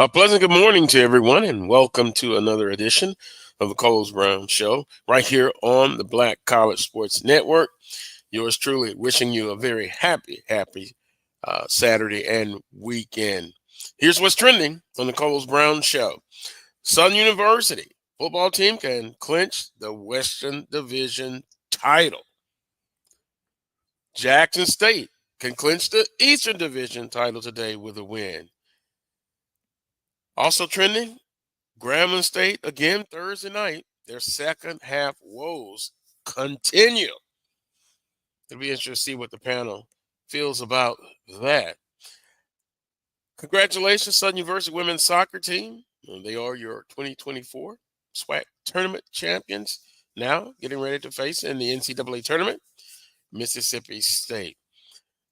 A pleasant good morning to everyone, and welcome to another edition of the Carlos Brown Show, right here on the Black College Sports Network. Yours truly, wishing you a very happy Saturday and weekend. Here's what's trending on the Carlos Brown Show. Southern University football team can clinch the Western Division title. Jackson State can clinch the Eastern Division title today with a win. Also trending, Grambling State, again Thursday night, their second half woes continue. It'll be interesting to see what the panel feels about that. Congratulations, Southern University women's soccer team. They are your 2024 SWAC tournament champions, now getting ready to face in the NCAA tournament, Mississippi State.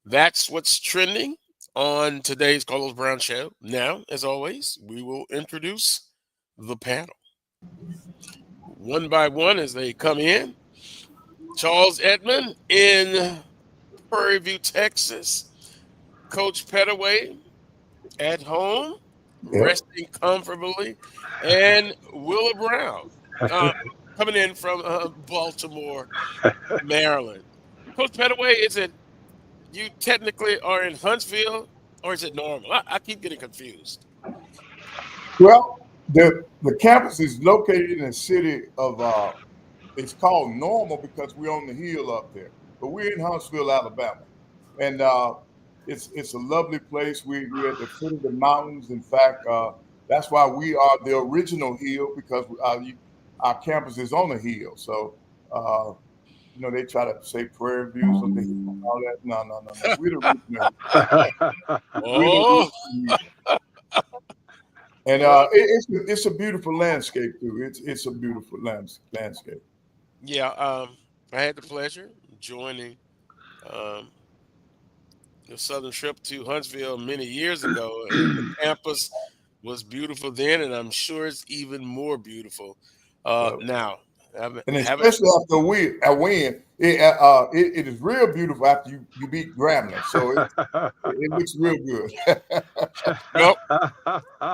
That's what's trending on today's Carlos Brown Show. Now, as always, we will introduce the panel. One by one as they come in. Charles Edmond in Prairie View, Texas. Coach Pettaway at home, resting comfortably. And Willa Brown coming in from Baltimore, Maryland. Coach Pettaway, is it you technically are in Huntsville, or is it normal? I keep getting confused. Well, the campus is located in the city of, it's called Normal because we're on the hill up there. But we're in Huntsville, Alabama. And it's a lovely place. We're at the foot of the mountains. In fact, that's why we are the original hill, because our campus is on the hill. So, they try to say Prairie Views on the hill and all that. No. We're the original. And it's a beautiful landscape too. It's a beautiful landscape. Yeah, I had the pleasure of joining the Southern trip to Huntsville many years ago, and the campus was beautiful then, and I'm sure it's even more beautiful now. And especially after a win, it is real beautiful after you beat Grambling. So it looks real good. Well,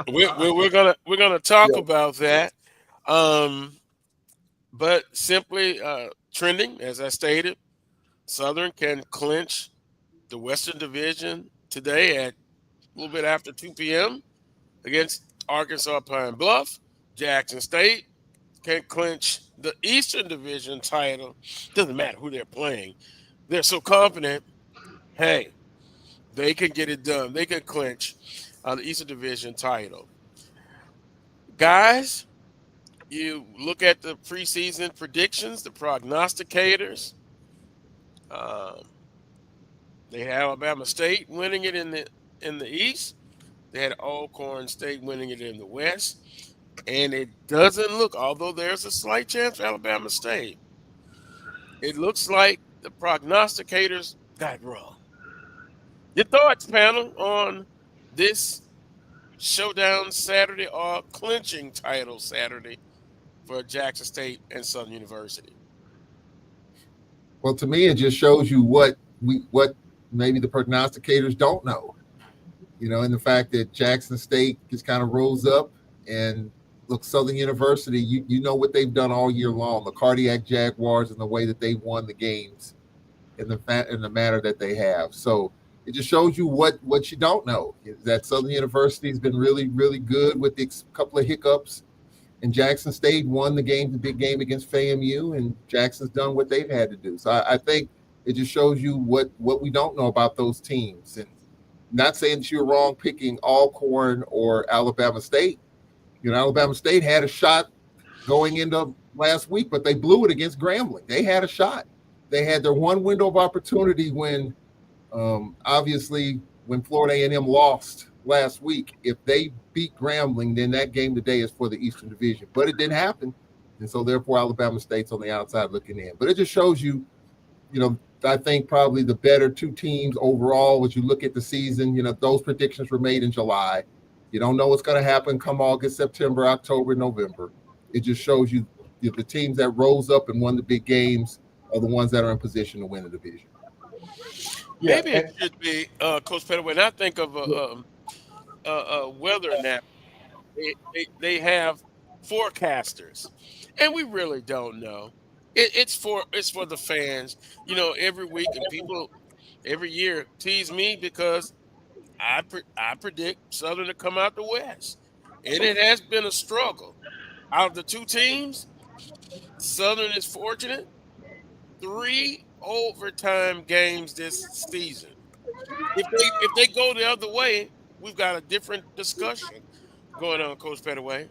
we're gonna talk about that, but simply trending, as I stated, Southern can clinch the Western Division today at a little bit after 2 p.m. against Arkansas Pine Bluff. Jackson State can clinch the Eastern Division title. Doesn't matter who they're playing. They're so confident, hey, they can get it done. They can clinch the Eastern Division title. Guys, you look at the preseason predictions, the prognosticators. They had Alabama State winning it in the East. They had Alcorn State winning it in the West. And it doesn't look, although there's a slight chance for Alabama State, it looks like the prognosticators got it wrong. Your thoughts, panel, on this showdown Saturday or clinching title Saturday for Jackson State and Southern University? Well, to me, it just shows you what maybe the prognosticators don't know. And the fact that Jackson State just kind of rose up, and look, Southern University, you know what they've done all year long, the cardiac Jaguars, and the way that they won the games in the manner that they have. So it just shows you what you don't know, that Southern University has been really, really good with a couple of hiccups, and Jackson State won the big game against FAMU, and Jackson's done what they've had to do. So I think it just shows you what we don't know about those teams. And not saying that you're wrong picking Alcorn or Alabama State. Alabama State had a shot going into last week, but they blew it against Grambling. They had a shot. They had their one window of opportunity when, obviously, when Florida A&M lost last week. If they beat Grambling, then that game today is for the Eastern Division. But it didn't happen, and so therefore Alabama State's on the outside looking in. But it just shows you, I think probably the better two teams overall as you look at the season. Those predictions were made in July. You don't know what's going to happen come August, September, October, November. It just shows you the teams that rose up and won the big games are the ones that are in position to win the division. Maybe it should be, Coach Pettaway, and I think of whether or not they have forecasters, and we really don't know. It's for the fans, every week, and people every year tease me because I predict Southern to come out the West, and it has been a struggle. Out of the two teams, Southern is fortunate. 3 overtime games this season. If they go the other way, we've got a different discussion going on, Coach Pettaway.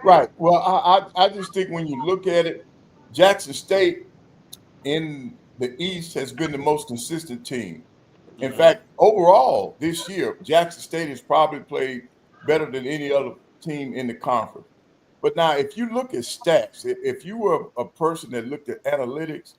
Right. Well, I just think when you look at it, Jackson State in the East has been the most consistent team. In Mhm. fact, overall this year, Jackson State has probably played better than any other team in the conference. But now, if you look at stats, if you were a person that looked at analytics,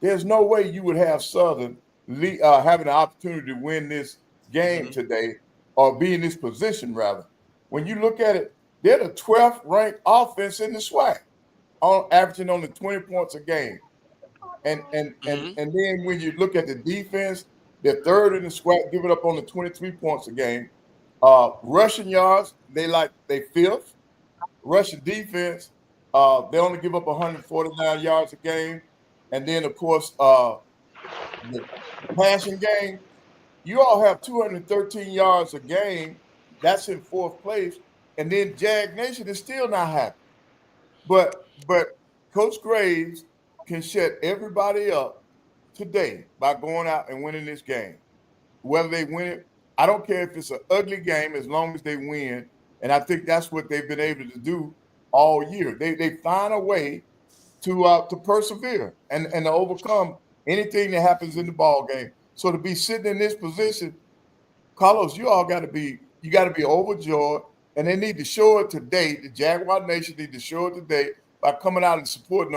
there's no way you would have Southern having an opportunity to win this game Mhm. today or be in this position, rather. When you look at it, they're the 12th ranked offense in the SWAC, averaging only 20 points a game. Mhm. And then when you look at the defense, they're third in the SWAC, giving up only 23 points a game. Rushing yards, they fifth. Rushing defense, they only give up 149 yards a game. And then, of course, the passing game, you all have 213 yards a game. That's in fourth place. And then Jag Nation is still not happy. But Coach Graves can shut everybody up today by going out and winning this game. Whether they win it, I don't care if it's an ugly game as long as they win. And I think that's what they've been able to do all year. They find a way to persevere and to overcome anything that happens in the ball game. So to be sitting in this position, Carlos, you got to be overjoyed, and they need to show it today. The Jaguar Nation need to show it today by coming out and supporting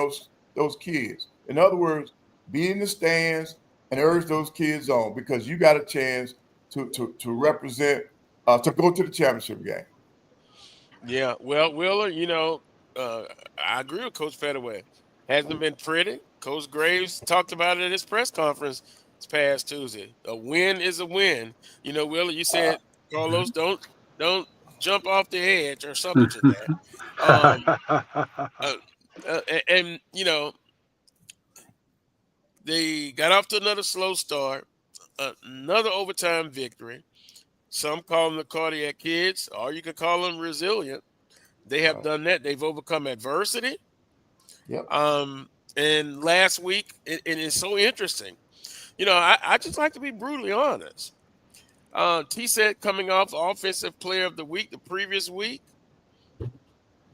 those kids. In other words, be in the stands and urge those kids on because you got a chance to represent to go to the championship game. Yeah. Well, Wheeler, uh, I agree with Coach Pettaway. Hasn't been pretty. Coach Graves talked about it at his press conference this past Tuesday. A win is a win. Wheeler, you said, Carlos, don't jump off the edge or something to that. Um, uh, and they got off to another slow start, another overtime victory. Some call them the cardiac kids, or you can call them resilient. They have Right. done that. They've overcome adversity. Yep. And last week, it is so interesting. I just like to be brutally honest. T said coming off offensive player of the week the previous week,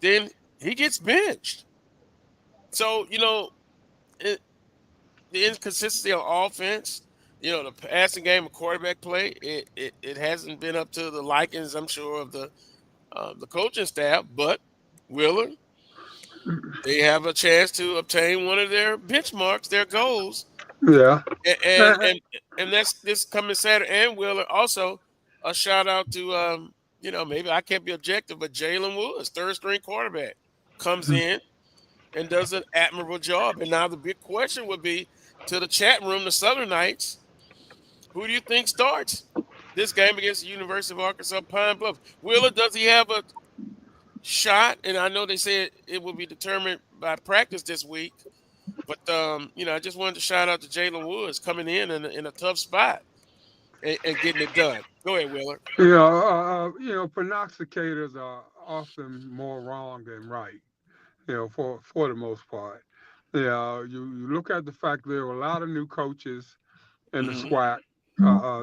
then he gets benched. So, it, the inconsistency of offense, the passing game and quarterback play, it hasn't been up to the likings, I'm sure, of the coaching staff. But Willard, they have a chance to obtain one of their benchmarks, their goals, Yeah. and and and, and that's this coming Saturday. And Willard also a shout out to maybe I can't be objective, but Jalen Woods, third string quarterback, comes in and does an admirable job. And now the big question would be to the chat room, the Southern Knights, who do you think starts this game against the University of Arkansas Pine Bluff? Wheeler, does he have a shot? And I know they said it will be determined by practice this week. But I just wanted to shout out to Jalen Woods coming in a tough spot and getting it done. Go ahead, Wheeler. Prognosticators are often more wrong than right. For the most part. You look at the fact there were a lot of new coaches in the Hmm. SWAC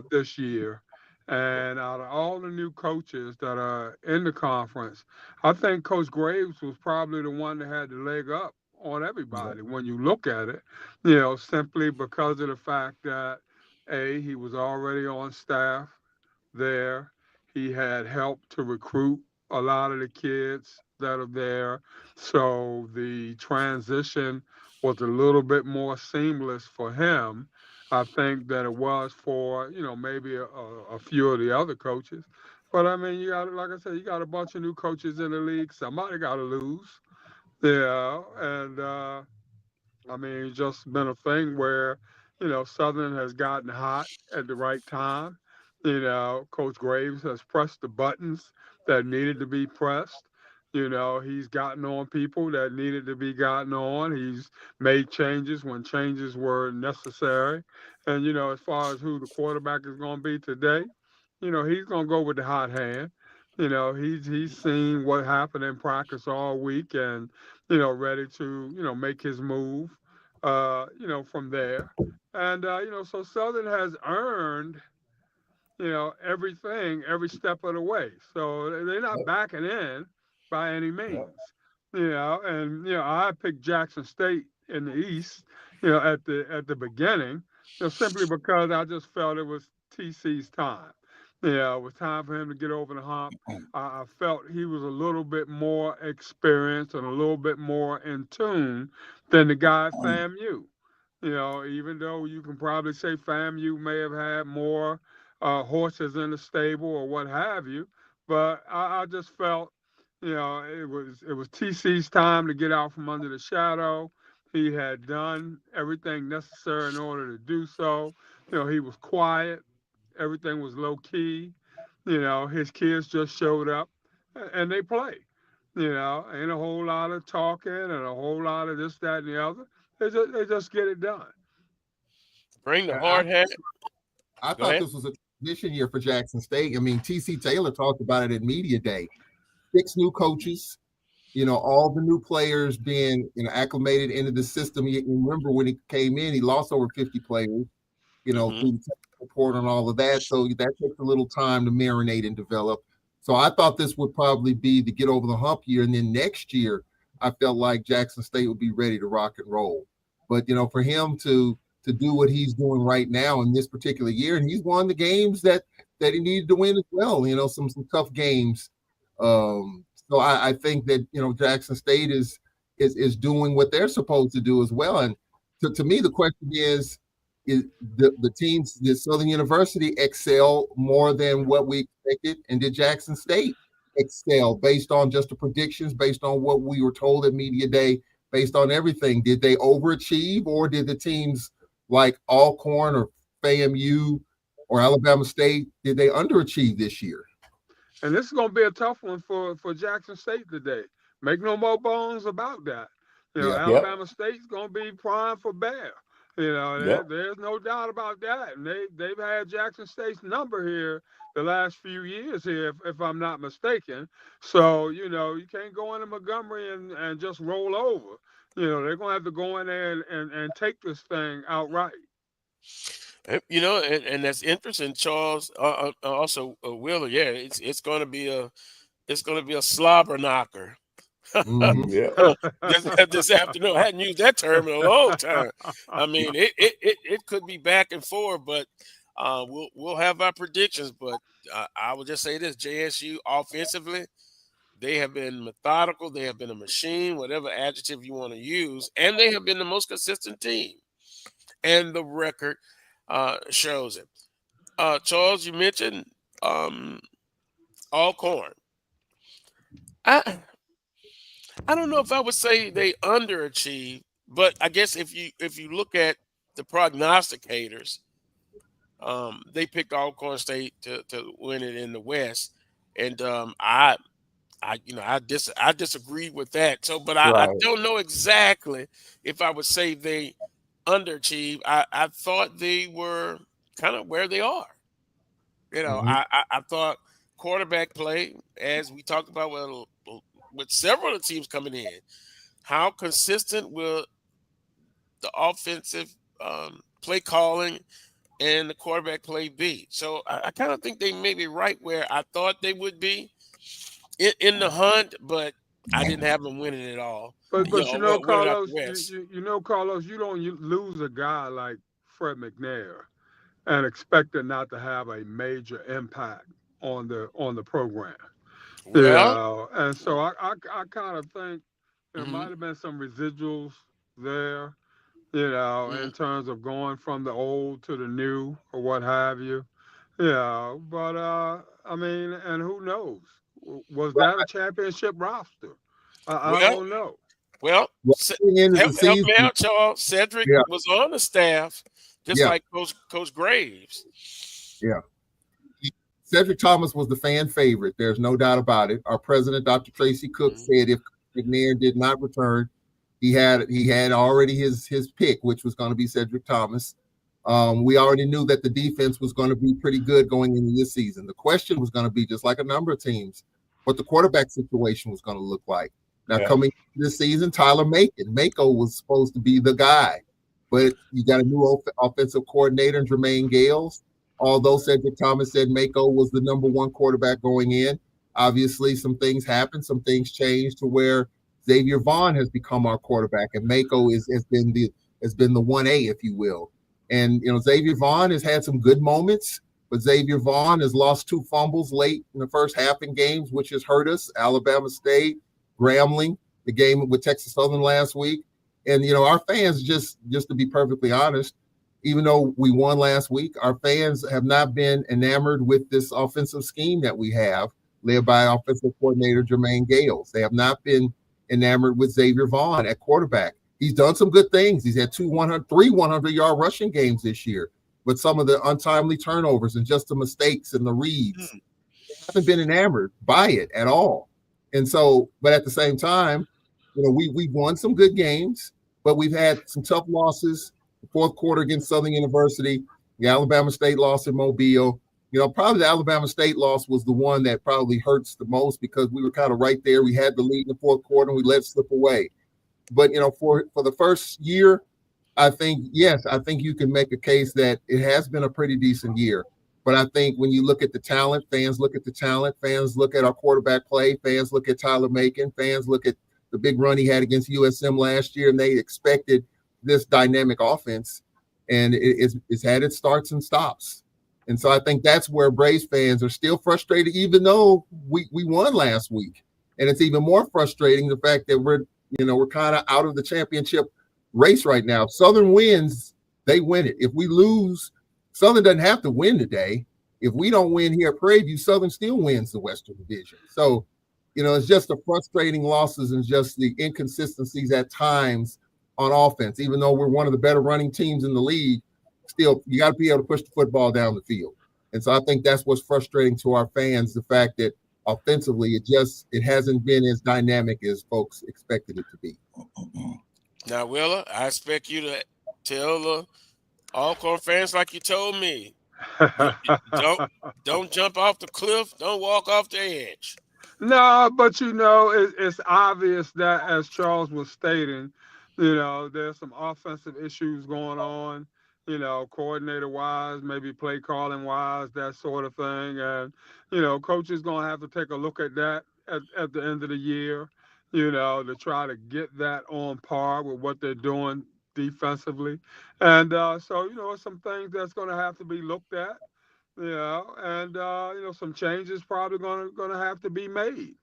this year. And out of all the new coaches that are in the conference, I think Coach Graves was probably the one that had the leg up on Yep. everybody when you look at it, simply because of the fact that, A, he was already on staff there. He had helped to recruit a lot of the kids that are there. So the transition was a little bit more seamless for him, I think, than it was for, maybe a few of the other coaches. But I mean, you got, like I said, you got a bunch of new coaches in the league. Somebody got to lose. Yeah. And, I mean, it's just been a thing where, Southern has gotten hot at the right time. Coach Graves has pressed the buttons that needed to be pressed. You know, he's gotten on people that needed to be gotten on. He's made changes when changes were necessary. And, you know, as far as who the quarterback is going to be today, you know, he's going to go with the hot hand. You know, he's seen what happened in practice all week and, you know, ready to, you know, make his move, you know, from there. And, you know, so Southern has earned, you know, everything, every step of the way. So they're not backing in by any means, you know. And you know, I picked Jackson State in the East, you know, at the beginning, you know, simply because I just felt it was TC's time. You know, it was time for him to get over the hump. I felt he was a little bit more experienced and a little bit more in tune than the guy at FAMU. You know, even though you can probably say FAMU may have had more horses in the stable or what have you, but I just felt, you know, it was TC's time to get out from under the shadow. He had done everything necessary in order to do so. You know, he was quiet. Everything was low key. You know, his kids just showed up and they play. You know, ain't a whole lot of talking and a whole lot of this, that, and the other. They just get it done. Bring the hard hat. I thought this was a transition year for Jackson State. I mean, TC Taylor talked about it at Media Day. 6 new coaches, you know, all the new players being, you know, acclimated into the system. You remember when he came in, he lost over 50 players, you know, through the technical report and all of that. So that takes a little time to marinate and develop. So I thought this would probably be the get over the hump year. And then next year, I felt like Jackson State would be ready to rock and roll. But, you know, for him to do what he's doing right now in this particular year, and he's won the games that he needed to win as well, you know, some tough games. So I think that, you know, Jackson State is doing what they're supposed to do as well. And to me, the question is the teams, did Southern University excel more than what we expected? And did Jackson State excel based on just the predictions, based on what we were told at Media Day, based on everything? Did they overachieve, or did the teams like Alcorn or FAMU or Alabama State, did they underachieve this year? And this is going to be a tough one for Jackson State today. Make no more bones about that. You know, Alabama State's going to be prime for bear. You know, there's no doubt about that. And they've had Jackson State's number here the last few years here, if I'm not mistaken. So, you know, you can't go into Montgomery and just roll over. You know, they're going to have to go in there and take this thing outright. You know, and that's interesting, Charles. Also, Wheeler. Yeah, it's going to be a slobber knocker. This afternoon, I hadn't used that term in a long time. I mean, it could be back and forth, but we'll have our predictions. But I will just say this: JSU offensively, they have been methodical. They have been a machine, whatever adjective you want to use, and they have been the most consistent team. And the record shows it. Charles, you mentioned Alcorn. I don't know if I would say they underachieved, but I guess if you look at the prognosticators, they picked Alcorn State to win it in the West, and I disagree with that. So, but I don't know exactly if I would say they underachieved. I thought they were kind of where they are. You know, I thought quarterback play, as we talked about with several of the teams coming in, how consistent will the offensive play calling and the quarterback play be? So I kind of think they may be right where I thought they would be in the hunt, but I didn't have them winning it all. But you know, Carlos, Carlos, you don't lose a guy like Fred McNair and expect it not to have a major impact on the program. Well, you know? And so I kind of think there might have been some residuals there, you know, in terms of going from the old to the new or what have you. Yeah, but I mean, and who knows? Was that a championship roster? I don't know. Well, help me out, Charles. Cedric was on the staff, just like Coach Graves. Yeah. Cedric Thomas was the fan favorite. There's no doubt about it. Our president, Dr. Tracy Cook, said if McNair did not return, he had already his pick, which was going to be Cedric Thomas. We already knew that the defense was going to be pretty good going into this season. The question was going to be, just like a number of teams, what the quarterback situation was going to look like. Now, coming this season, Tyler Mako was supposed to be the guy, but you got a new offensive coordinator in Jermaine Gales. Although Cedric Thomas said Mako was the number one quarterback going in, obviously some things happened, some things changed to where Xavier Vann has become our quarterback, and Mako has been the 1A, if you will. And Xavier Vann has had some good moments, but Xavier Vann has lost 2 fumbles late in the first half in games, which has hurt us. Alabama State, Grambling, the game with Texas Southern last week. And our fans, just to be perfectly honest, even though we won last week, our fans have not been enamored with this offensive scheme that we have, led by offensive coordinator Jermaine Gales. They have not been enamored with Xavier Vann at quarterback. He's done some good things. He's had 3 100-yard rushing games this year, but some of the untimely turnovers and just the mistakes and the reads, they haven't been enamored by it at all. And so, but at the same time, we've won some good games, but we've had some tough losses. The fourth quarter against Southern University, the Alabama State loss in Mobile. Probably the Alabama State loss was the one that probably hurts the most because we were kind of right there. We had the lead in the fourth quarter and we let it slip away. But, for the first year, I think you can make a case that it has been a pretty decent year. But I think when you look at the talent, fans look at the talent, fans look at our quarterback play, fans look at Tyler Macon, fans look at the big run he had against USM last year, and they expected this dynamic offense, and it's had its starts and stops. And so I think that's where Braves fans are still frustrated, even though we won last week. And it's even more frustrating the fact that we're kind of out of the championship race right now. If Southern wins, they win it. If we lose, Southern doesn't have to win today. If we don't win here at Prairie View, Southern still wins the Western Division. So, it's just the frustrating losses and just the inconsistencies at times on offense. Even though we're one of the better running teams in the league, still, you got to be able to push the football down the field. And so I think that's what's frustrating to our fans, the fact that offensively, it hasn't been as dynamic as folks expected it to be. Now, Willa, I expect you to tell the Alcorn fans like you told me. Don't jump off the cliff. Don't walk off the edge. No, but it's obvious that, as Charles was stating, there's some offensive issues going on, coordinator wise, maybe play calling wise, that sort of thing. And, coach is going to have to take a look at that at the end of the year, to try to get that on par with what they're doing defensively. And so, some things that's going to have to be looked at. And some changes probably gonna have to be made.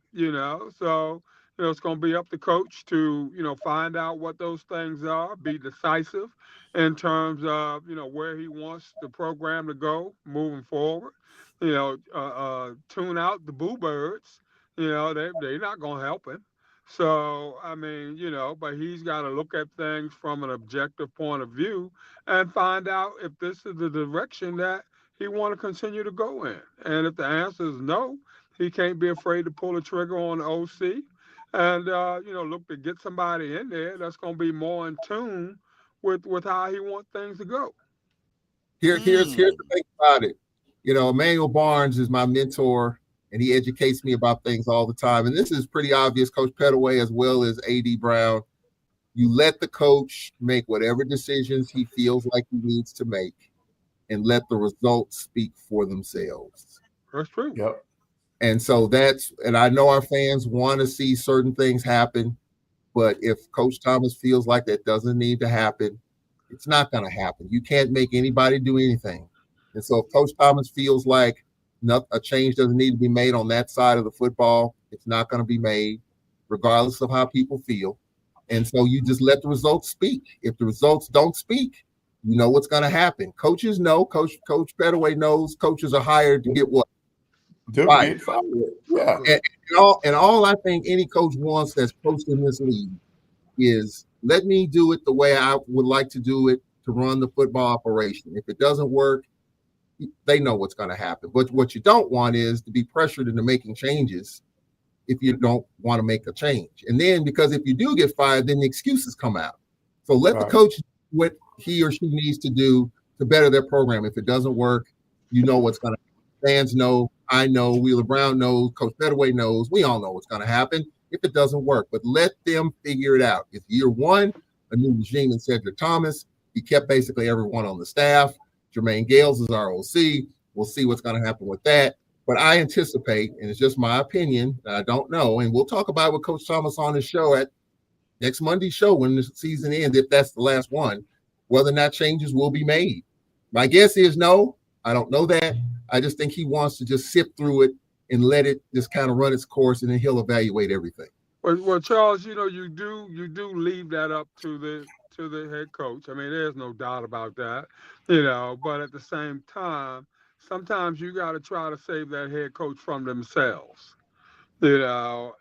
So it's gonna be up to coach to find out what those things are, be decisive in terms of where he wants the program to go moving forward. Tune out the boo birds. They're not gonna help him. So I mean, but he's got to look at things from an objective point of view and find out if this is the direction that he want to continue to go in. And if the answer is no, he can't be afraid to pull the trigger on the OC and, look to get somebody in there that's going to be more in tune with how he wants things to go. Here's the thing about it. Emmanuel Barnes is my mentor, and he educates me about things all the time. And this is pretty obvious, Coach Pettaway as well as A.D. Brown. You let the coach make whatever decisions he feels like he needs to make, and let the results speak for themselves. That's true. Yep. And so and I know our fans want to see certain things happen, but if Coach Thomas feels like that doesn't need to happen, it's not going to happen. You can't make anybody do anything. And so if Coach Thomas feels like a change doesn't need to be made on that side of the football, it's not going to be made, regardless of how people feel. And so you just let the results speak. If the results don't speak, you know what's going to happen. Coaches know. Coach Pettaway knows. Coaches are hired to get what? Fired. Yeah. And all I think any coach wants that's coached in this league is let me do it the way I would like to do it to run the football operation. If it doesn't work, they know what's going to happen. But what you don't want is to be pressured into making changes if you don't want to make a change. And then, because if you do get fired, then the excuses come out. So let the coach do what he or she needs to do to better their program. If it doesn't work, you know what's going to happen. Fans know, I know, Wheeler Brown knows, Coach Pettaway knows, we all know what's going to happen if it doesn't work. But let them figure it out. It's year one, a new regime in Cedric Thomas. He kept basically everyone on the staff. Jermaine Gales is our OC. We'll see what's going to happen with that. But I anticipate, and it's just my opinion, I don't know, and we'll talk about it with Coach Thomas on his show at next Monday's show when the season ends, if that's the last one, whether or not changes will be made. My guess is no. I don't know that. I just think he wants to just sift through it and let it just kind of run its course, and then he'll evaluate everything. Well, Charles, you do leave that up to the head coach. I mean, there's no doubt about that, but at the same time, sometimes you got to try to save that head coach from themselves, and,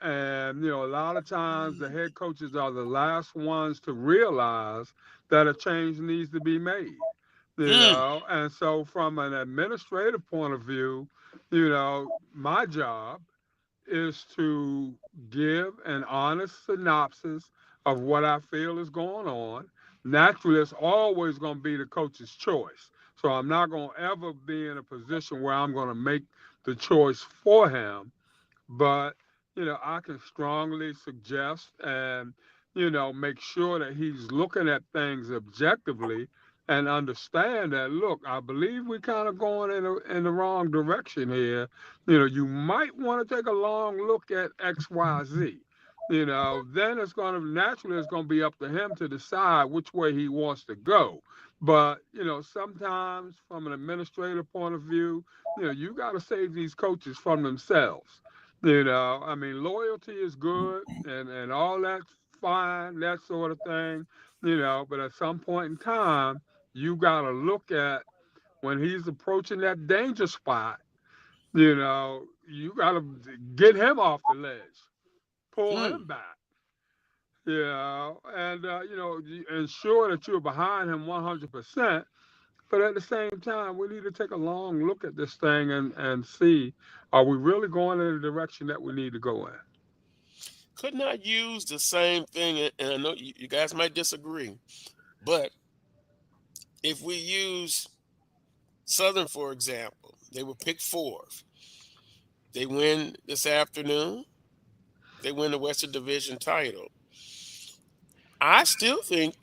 a lot of times the head coaches are the last ones to realize that a change needs to be made, and so from an administrative point of view, my job is to give an honest synopsis of what I feel is going on. Naturally, it's always going to be the coach's choice. So I'm not going to ever be in a position where I'm going to make the choice for him. But, I can strongly suggest and, make sure that he's looking at things objectively and understand that, look, I believe we're kind of going in the wrong direction here. You might want to take a long look at X, Y, Z. Then it's going to be up to him to decide which way he wants to go. But, sometimes from an administrative point of view, you got to save these coaches from themselves. Loyalty is good and all that's fine, that sort of thing, but at some point in time, you got to look at when he's approaching that danger spot, you got to get him off the ledge, pull him back, and, ensure that you're behind him 100%. But at the same time, we need to take a long look at this thing and see, are we really going in the direction that we need to go in? Could not use the same thing, and I know you guys might disagree, but if we use Southern, for example, they were picked fourth. They win this afternoon. They win the Western Division title. I still think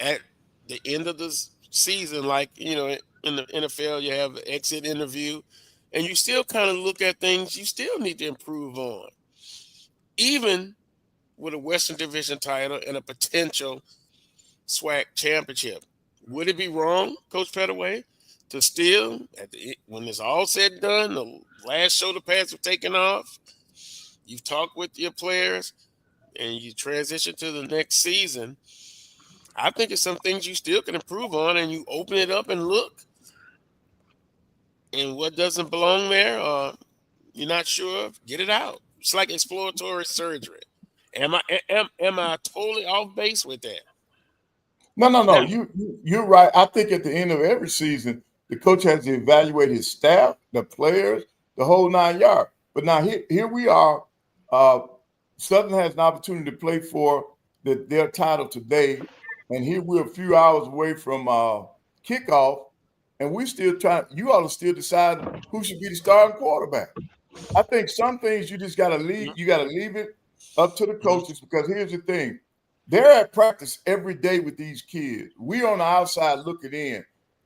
at the end of the season, like, in the NFL, you have an exit interview, and you still kind of look at things you still need to improve on. Even with a Western Division title and a potential SWAC championship. Would it be wrong, Coach Pettaway, to still, when it's all said and done, the last shoulder pads are taken off, you've talked with your players, and you transition to the next season, I think it's some things you still can improve on, and you open it up and look, and what doesn't belong there, you're not sure of, get it out. It's like exploratory surgery. Am I totally off base with that? No. You're right. I think at the end of every season, the coach has to evaluate his staff, the players, the whole 9 yards. But now here we are. Southern has an opportunity to play for their title today, and here we're a few hours away from kickoff, and we still trying. You ought to still decide who should be the starting quarterback. I think some things you just got to leave. You got to leave it up to the coaches, because here's the thing. They're at practice every day with these kids. We on the outside looking in.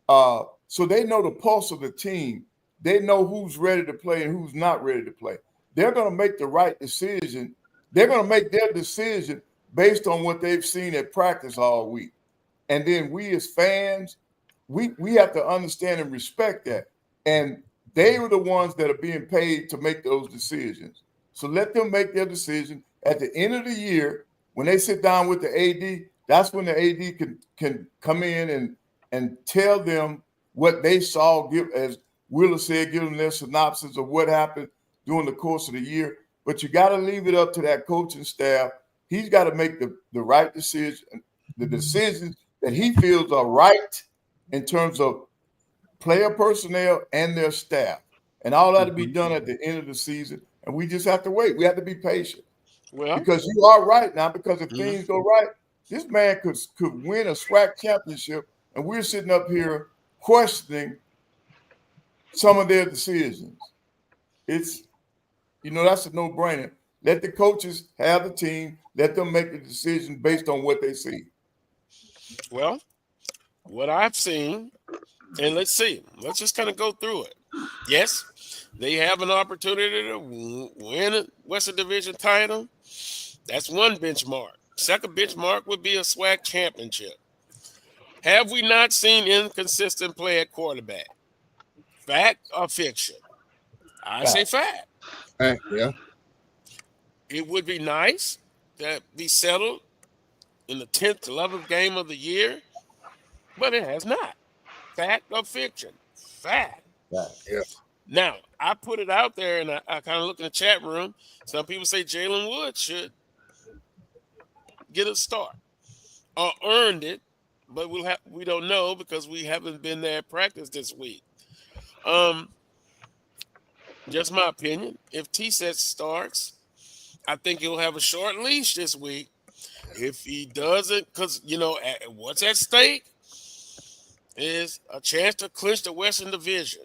So they know the pulse of the team. They know who's ready to play and who's not ready to play. They're going to make the right decision. They're going to make their decision based on what they've seen at practice all week. And then we as fans, we have to understand and respect that. And they were the ones that are being paid to make those decisions. So let them make their decision. At the end of the year, when they sit down with the AD, that's when the AD can come in and tell them what they saw, as Wheeler said, give them their synopsis of what happened during the course of the year. But you got to leave it up to that coaching staff. He's got to make the right decision, the decisions that he feels are right in terms of player personnel and their staff. And all that to be done at the end of the season. And we just have to wait. We have to be patient. Well, Because you are right now, because if things go right, this man could win a SWAC championship, and we're sitting up here questioning some of their decisions. It's, that's a no-brainer. Let the coaches have the team. Let them make the decision based on what they see. well, what I've seen, and let's see. Let's just kind of go through it. Yes, they have an opportunity to win a Western Division title. That's one benchmark. Second benchmark would be a SWAC championship. Have we not seen inconsistent play at quarterback? Fact or fiction? I say fact. Yeah. It would be nice to be settled in the 10th, 11th game of the year, but it has not. Fact or fiction? Fact. Yeah. Now, I put it out there, and I kind of look in the chat room. Some people say Jalen Wood should get a start or earned it, but we don't know because we haven't been there at practice this week. Just my opinion. If T-Set starts, I think he'll have a short leash this week. If he doesn't, because, what's at stake is a chance to clinch the Western Division.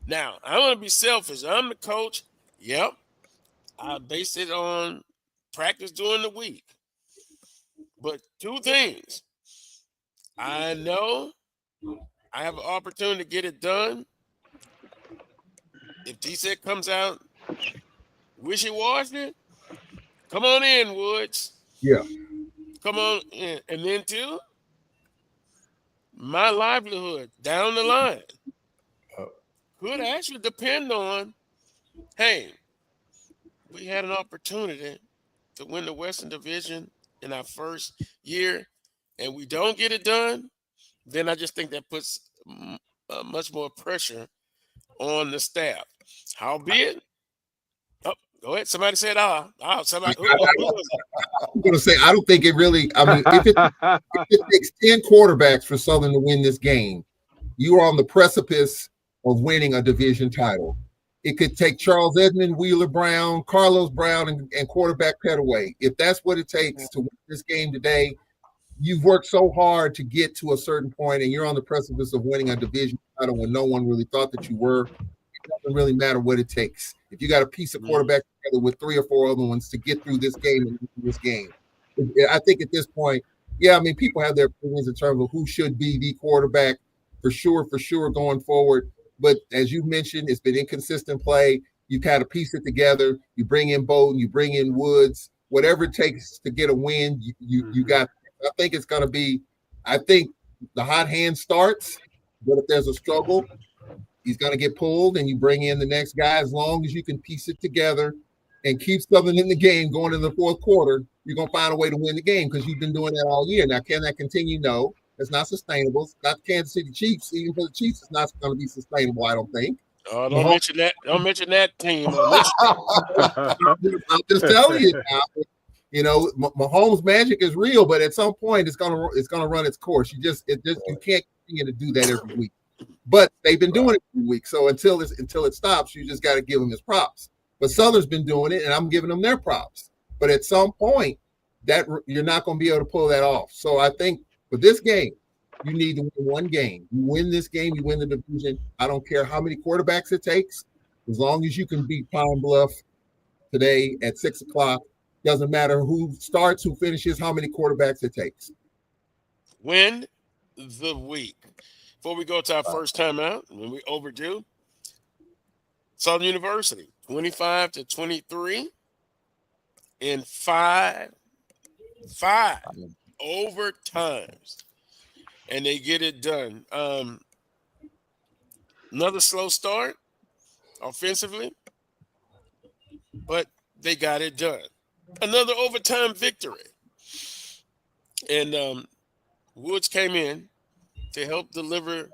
Now, I'm going to be selfish. I'm the coach. Yep. I base it on practice during the week. But two things. I know I have an opportunity to get it done. If T-Set comes out wishy-washy, come on in, Woods. Yeah. Come on in. And then, two, my livelihood down the line could actually depend on, hey, we had an opportunity to win the Western Division in our first year, and we don't get it done, then I just think that puts much more pressure on the staff. Howbeit, go ahead. Somebody said, somebody. I'm going to say, I don't think it really, if it takes 10 quarterbacks for Southern to win this game, you are on the precipice of winning a division title. It could take Charles Edmond, Wheeler Brown, Carlos Brown, and quarterback Pettaway. If that's what it takes to win this game today, you've worked so hard to get to a certain point, and you're on the precipice of winning a division title when no one really thought that you were. It doesn't really matter what it takes. If you got a piece of quarterback together with 3 or 4 other ones to get through this game and win this game, I think at this point, people have their opinions in terms of who should be the quarterback for sure going forward. But as you mentioned, it's been inconsistent play. You kind of piece it together. You bring in Bowden, you bring in Woods, whatever it takes to get a win. You got. I think it's going to be. I think the hot hand starts, but if there's a struggle, he's going to get pulled, and you bring in the next guy. As long as you can piece it together and keep something in the game going in the fourth quarter, you're going to find a way to win the game because you've been doing that all year. Now, can that continue? No. It's not sustainable. It's not the Kansas City Chiefs. Even for the Chiefs, it's not going to be sustainable, I don't think. Oh, don't mention that. Don't mention that team. I'm just telling you now. Mahomes' magic is real, but at some point, it's gonna run its course. You can't continue to do that every week. But they've been doing it every week. So until it stops, you just got to give them his props. But Southern's been doing it, and I'm giving them their props. But at some point, that you're not going to be able to pull that off. So I think for this game, you need to win one game. You win this game, you win the division. I don't care how many quarterbacks it takes. As long as you can beat Pine Bluff today at 6:00, doesn't matter who starts, who finishes, how many quarterbacks it takes. Win the week. Before we go to our first time out, when we overdue, Southern University, 25-23 in five overtimes. And they get it done. Another slow start offensively, but they got it done. Another overtime victory. And Woods came in to help deliver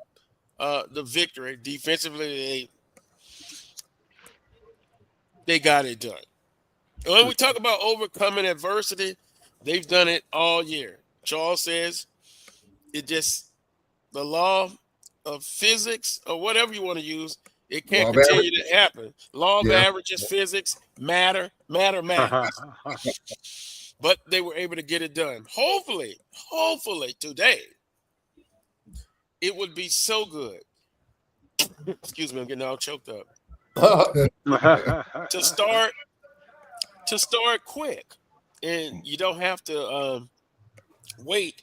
the victory. Defensively, they got it done. When we talk about overcoming adversity, they've done it all year. Charles says the law of physics or whatever you want to use, it can't Law of continue to happen. Law of Yeah. averages, physics, matter. But they were able to get it done. Hopefully today, it would be so good. Excuse me, I'm getting all choked up. To start quick, and you don't have to wait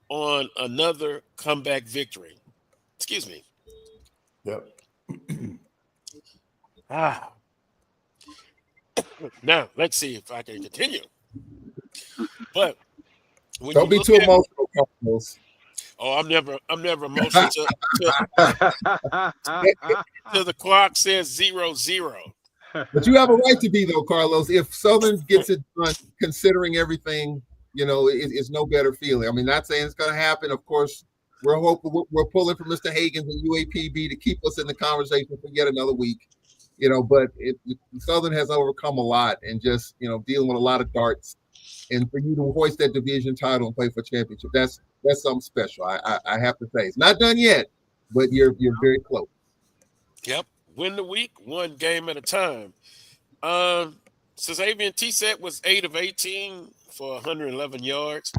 on another comeback victory. Excuse me. Yep. Now let's see if I can continue. But when Don't you be look too at, emotional, Carlos. oh, I'm never emotional till the clock says 0-0. But you have a right to be, though, Carlos. If Southern gets it done, considering everything, it's no better feeling. I mean, not saying it's going to happen. Of course, we're pulling for Mr. Hagens and UAPB to keep us in the conversation for yet another week. But Southern has overcome a lot and just dealing with a lot of darts. And for you to hoist that division title and play for championship, that's something special. I have to say, it's not done yet, but you're very close. Yep. Win the week, one game at a time. Xavier T-Set was 8 of 18 for 111 yards.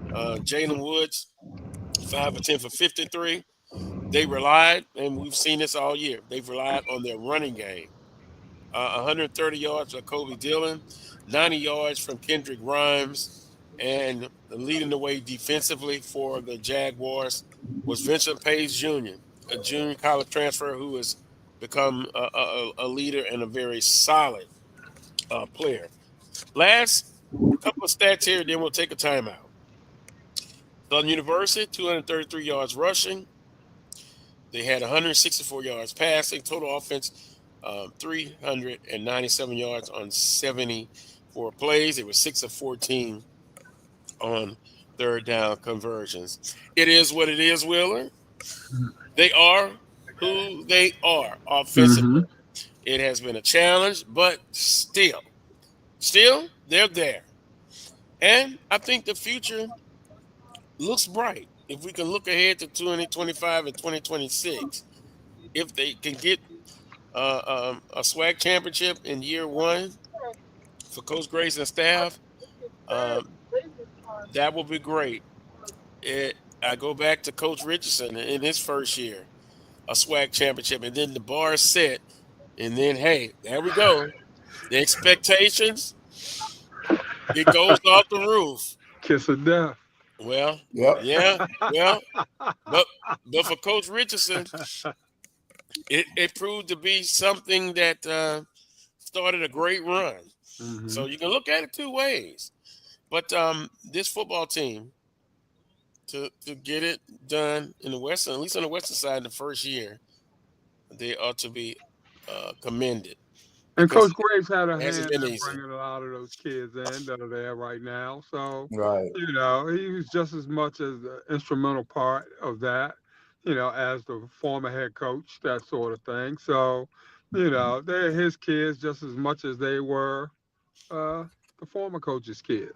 Jalen Woods, 5 of 10 for 53. They relied, and we've seen this all year, they've relied on their running game. 130 yards for Kobe Dillon, 90 yards from Kendrick Grimes, and leading the way defensively for the Jaguars was Vincent Page Jr., a junior college transfer who has become a leader and a very solid player. Last couple of stats here, then we'll take a timeout. Southern University, 233 yards rushing. They had 164 yards passing. Total offense, 397 yards on 74 plays. They were 6 of 14 on third down conversions. It is what it is, Wheeler. They are who they are offensively. It has been a challenge, but still, they're there. And I think the future looks bright. If we can look ahead to 2025 and 2026, if they can get a SWAC championship in year one for Coach Grace and staff, that will be great. I go back to Coach Richardson in his first year, a SWAC championship, and then the bar is set, and then, hey, there we go. The expectations, it goes off the roof. Kiss of death. Well, Yep. yeah, well, but for Coach Richardson, it proved to be something that started a great run. So you can look at it two ways. But this football team, to get it done in the Western, at least on the Western side in the first year, they ought to be commended. And Coach Graves had a hasn't hand been in easy. bringing a lot of those kids in that are there right now. So, Right. he was just as much as the instrumental part of that, as the former head coach, that sort of thing. So, they're his kids just as much as they were the former coach's kids.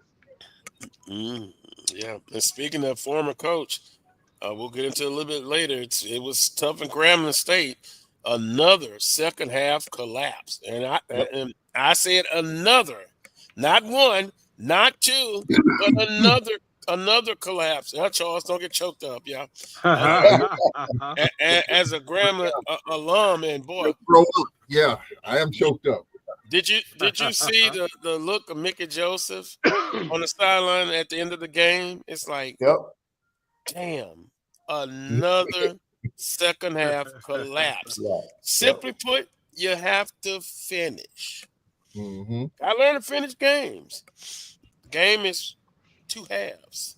Yeah. And speaking of former coach, we'll get into it a little bit later. It was tough in Grambling State. Another second half collapse. And I said another, not one, not two, but another collapse. Now, Charles, don't get choked up, yeah. As a Grambling alum, and boy, yeah, I am choked up. Did you see the look of Mickey Joseph on the sideline at the end of the game? It's like, Yep. Damn, another second half collapse. Yeah. Simply put, you have to finish. Mm-hmm. I learned to finish games. Game is two halves.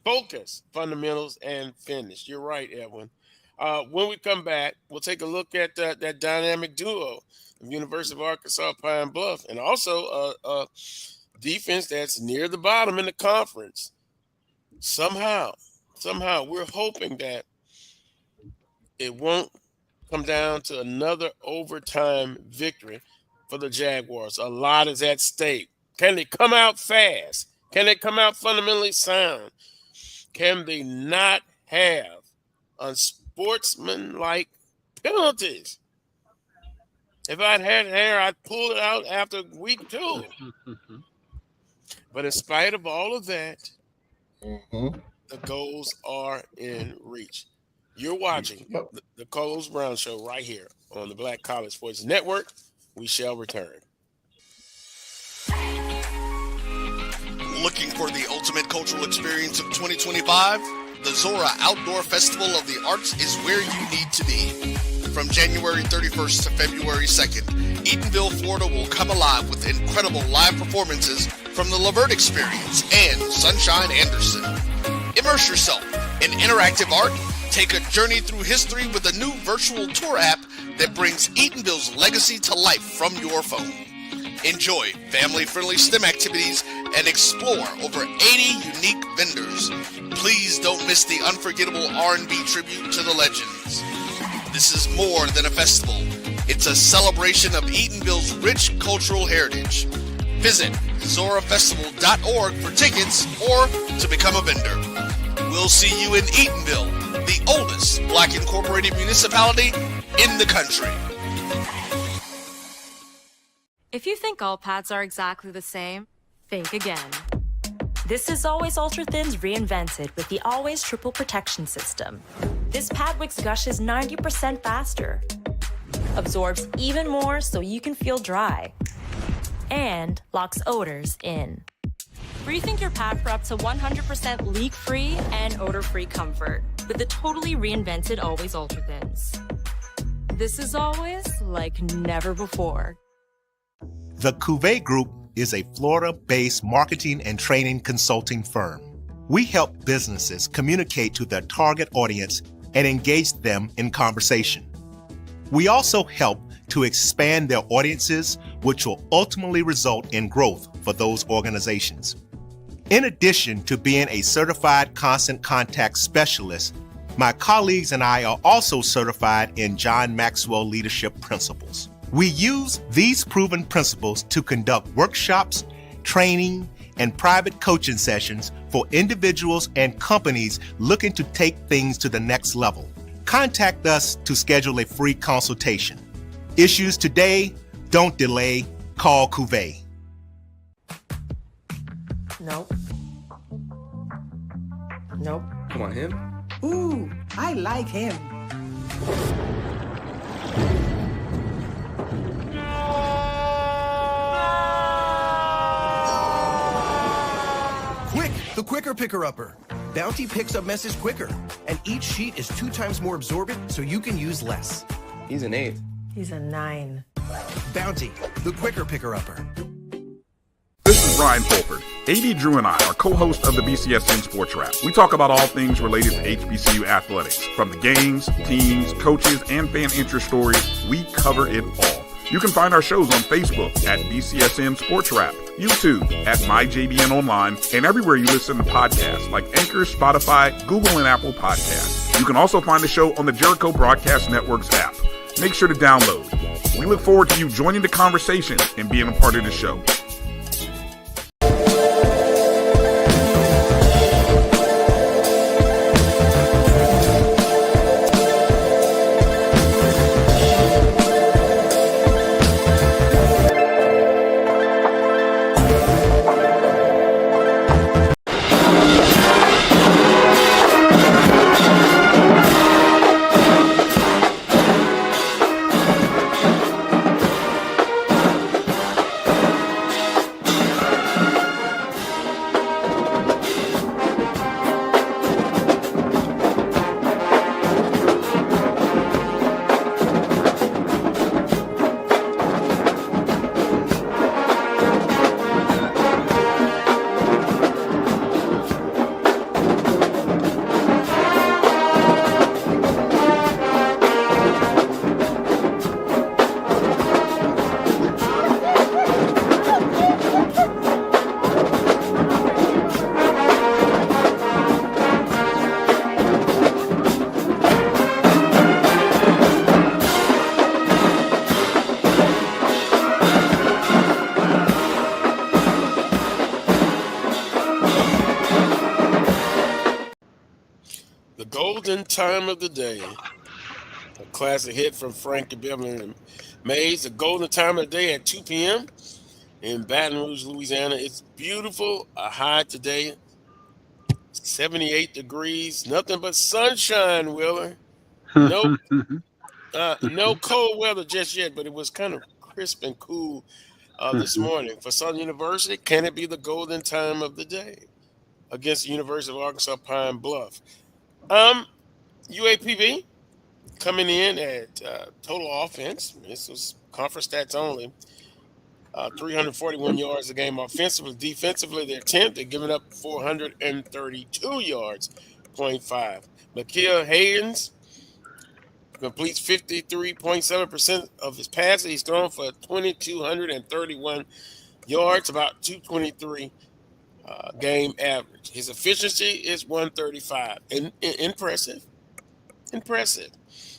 Focus, fundamentals, and finish. You're right, Edwin. When we come back, we'll take a look at that dynamic duo of University of Arkansas Pine Bluff, and also a defense that's near the bottom in the conference. Somehow, we're hoping that it won't come down to another overtime victory for the Jaguars. A lot is at stake. Can they come out fast? Can they come out fundamentally sound? Can they not have unsportsmanlike penalties. If I'd had hair, I'd pull it out after week 2. But in spite of all of that, the goals are in reach. You're watching the Carlos Brown Show right here on the Black College Sports Network. We shall return. Looking for the ultimate cultural experience of 2025? The Zora Outdoor Festival of the Arts is where you need to be. From January 31st to February 2nd, Eatonville, Florida will come alive with incredible live performances from the Lavert Experience and Sunshine Anderson. Immerse yourself in interactive art. Take a journey through history with a new virtual tour app that brings Eatonville's legacy to life from your phone. Enjoy family-friendly STEM activities and explore over 80 unique vendors. Please don't miss the unforgettable R&B tribute to the legends. This is more than a festival. It's a celebration of Eatonville's rich cultural heritage. Visit zorafestival.org for tickets or to become a vendor. We'll see you in Eatonville, the oldest Black incorporated municipality in the country. If you think all pads are exactly the same, think again. This is Always Ultra Thins reinvented with the Always Triple Protection System. This pad wicks gushes 90% faster, absorbs even more so you can feel dry, and locks odors in. Rethink your pad for up to 100% leak-free and odor-free comfort with the totally reinvented Always Ultra Thins. This is always like never before. The Cuvée Group is a Florida-based marketing and training consulting firm. We help businesses communicate to their target audience and engage them in conversation. We also help to expand their audiences, which will ultimately result in growth for those organizations. In addition to being a certified constant contact specialist, my colleagues and I are also certified in John Maxwell Leadership Principles. We use these proven principles to conduct workshops, training, and private coaching sessions for individuals and companies looking to take things to the next level. Contact us to schedule a free consultation. Issues today, don't delay, call Cuvée. Nope. Nope. Come on, him? Ooh, I like him. Quick, the quicker picker-upper. Bounty picks up messes quicker, and each sheet is 2 times more absorbent, so you can use less. He's an 8. He's a 9. Bounty, the quicker picker-upper. This is Brian Fulford. AD Drew and I are co-hosts of the BCSN Sports Wrap. We talk about all things related to HBCU athletics. From the games, teams, coaches, and fan interest stories, we cover it all. You can find our shows on Facebook at BCSN Sports Wrap, YouTube at MyJBN Online, and everywhere you listen to podcasts like Anchor, Spotify, Google, and Apple Podcasts. You can also find the show on the Jericho Broadcast Network's app. Make sure to download. We look forward to you joining the conversation and being a part of the show. Golden time of the day classic hit from Frankie Beverly Mays. The golden time of the day at 2 p.m. in Baton Rouge, Louisiana. It's beautiful. A high today, 78 degrees. Nothing but sunshine, Willer. No, no cold weather just yet, but it was kind of crisp and cool this morning. For Southern University, can it be the golden time of the day against the University of Arkansas Pine Bluff? UAPB coming in at total offense. This was conference stats only. 341 yards a game offensively. Defensively, they're 10th. They're giving up 432 yards, 0.5. Ma'Khia Haynes completes 53.7% of his passes. He's thrown for 2,231 yards, about 223 game average. His efficiency is 135. Impressive.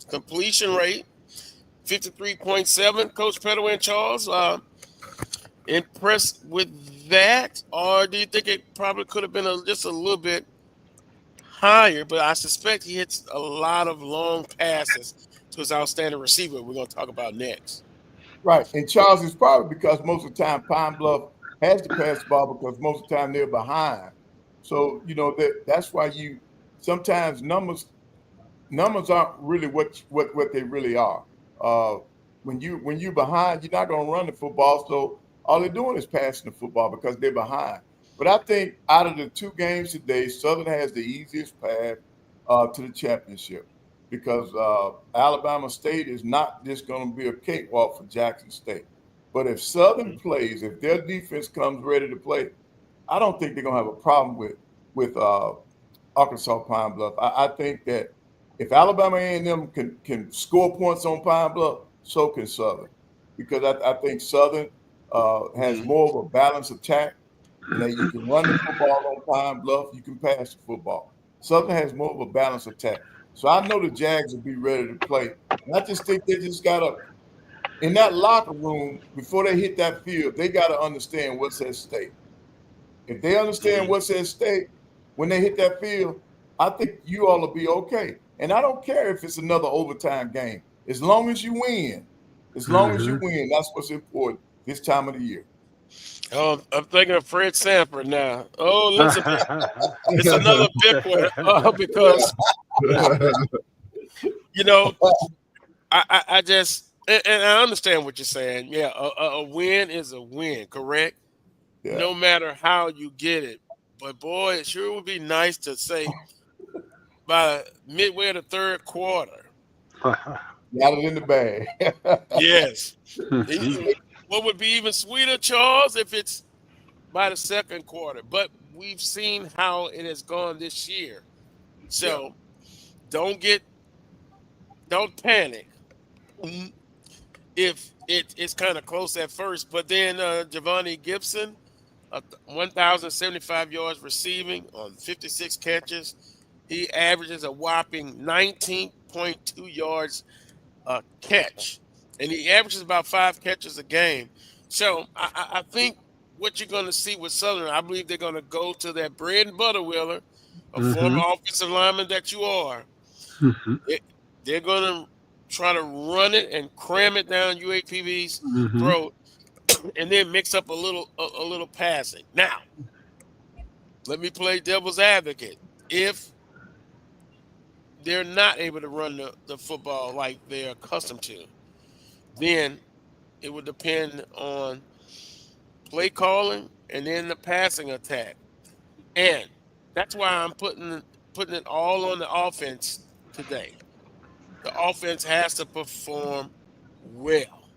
Completion rate, 53.7. Coach Pettaway and Charles, impressed with that? Or do you think it probably could have been just a little bit higher? But I suspect he hits a lot of long passes to his outstanding receiver we're going to talk about next. Right. And Charles, is probably because most of the time Pine Bluff has to pass the ball because most of the time they're behind. So, that's why sometimes numbers aren't really what they really are. When you're behind, you're not going to run the football. So all they're doing is passing the football because they're behind. But I think out of the two games today, Southern has the easiest path to the championship because Alabama State is not just going to be a cakewalk for Jackson State. But if Southern plays, if their defense comes ready to play, I don't think they're going to have a problem with Arkansas Pine Bluff. I think that if Alabama A&M can score points on Pine Bluff, so can Southern, because I think Southern has more of a balanced attack. You can run the football on Pine Bluff, you can pass the football. Southern has more of a balanced attack. So I know the Jags will be ready to play. And I just think they just got to, in that locker room, before they hit that field, they got to understand what's at stake. If they understand what's at stake when they hit that field, I think you all will be okay. And I don't care if it's another overtime game. As long as you win, that's what's important this time of the year. Oh, I'm thinking of Fred Sanford now. Oh, listen, it's another big one because I just and I understand what you're saying. Yeah, a win is a win, correct? Yeah. No matter how you get it. But boy, it sure would be nice to say by midway of the third quarter. Got it in the bag. Yes. What would be even sweeter, Charles, if it's by the second quarter? But we've seen how it has gone this year. So don't panic if it's kind of close at first. But then Javonte Gibson, 1,075 yards receiving on 56 catches. He averages a whopping 19.2 yards a catch. And he averages about 5 catches a game. So I think what you're going to see with Southern, I believe they're going to go to that bread and butter, Willer, a former offensive lineman that you are. They're going to try to run it and cram it down UAPB's throat and then mix up a little passing. Now, let me play devil's advocate. If they're not able to run the football like they're accustomed to, then it would depend on play calling and then the passing attack. And that's why I'm putting it all on the offense today. The offense has to perform well.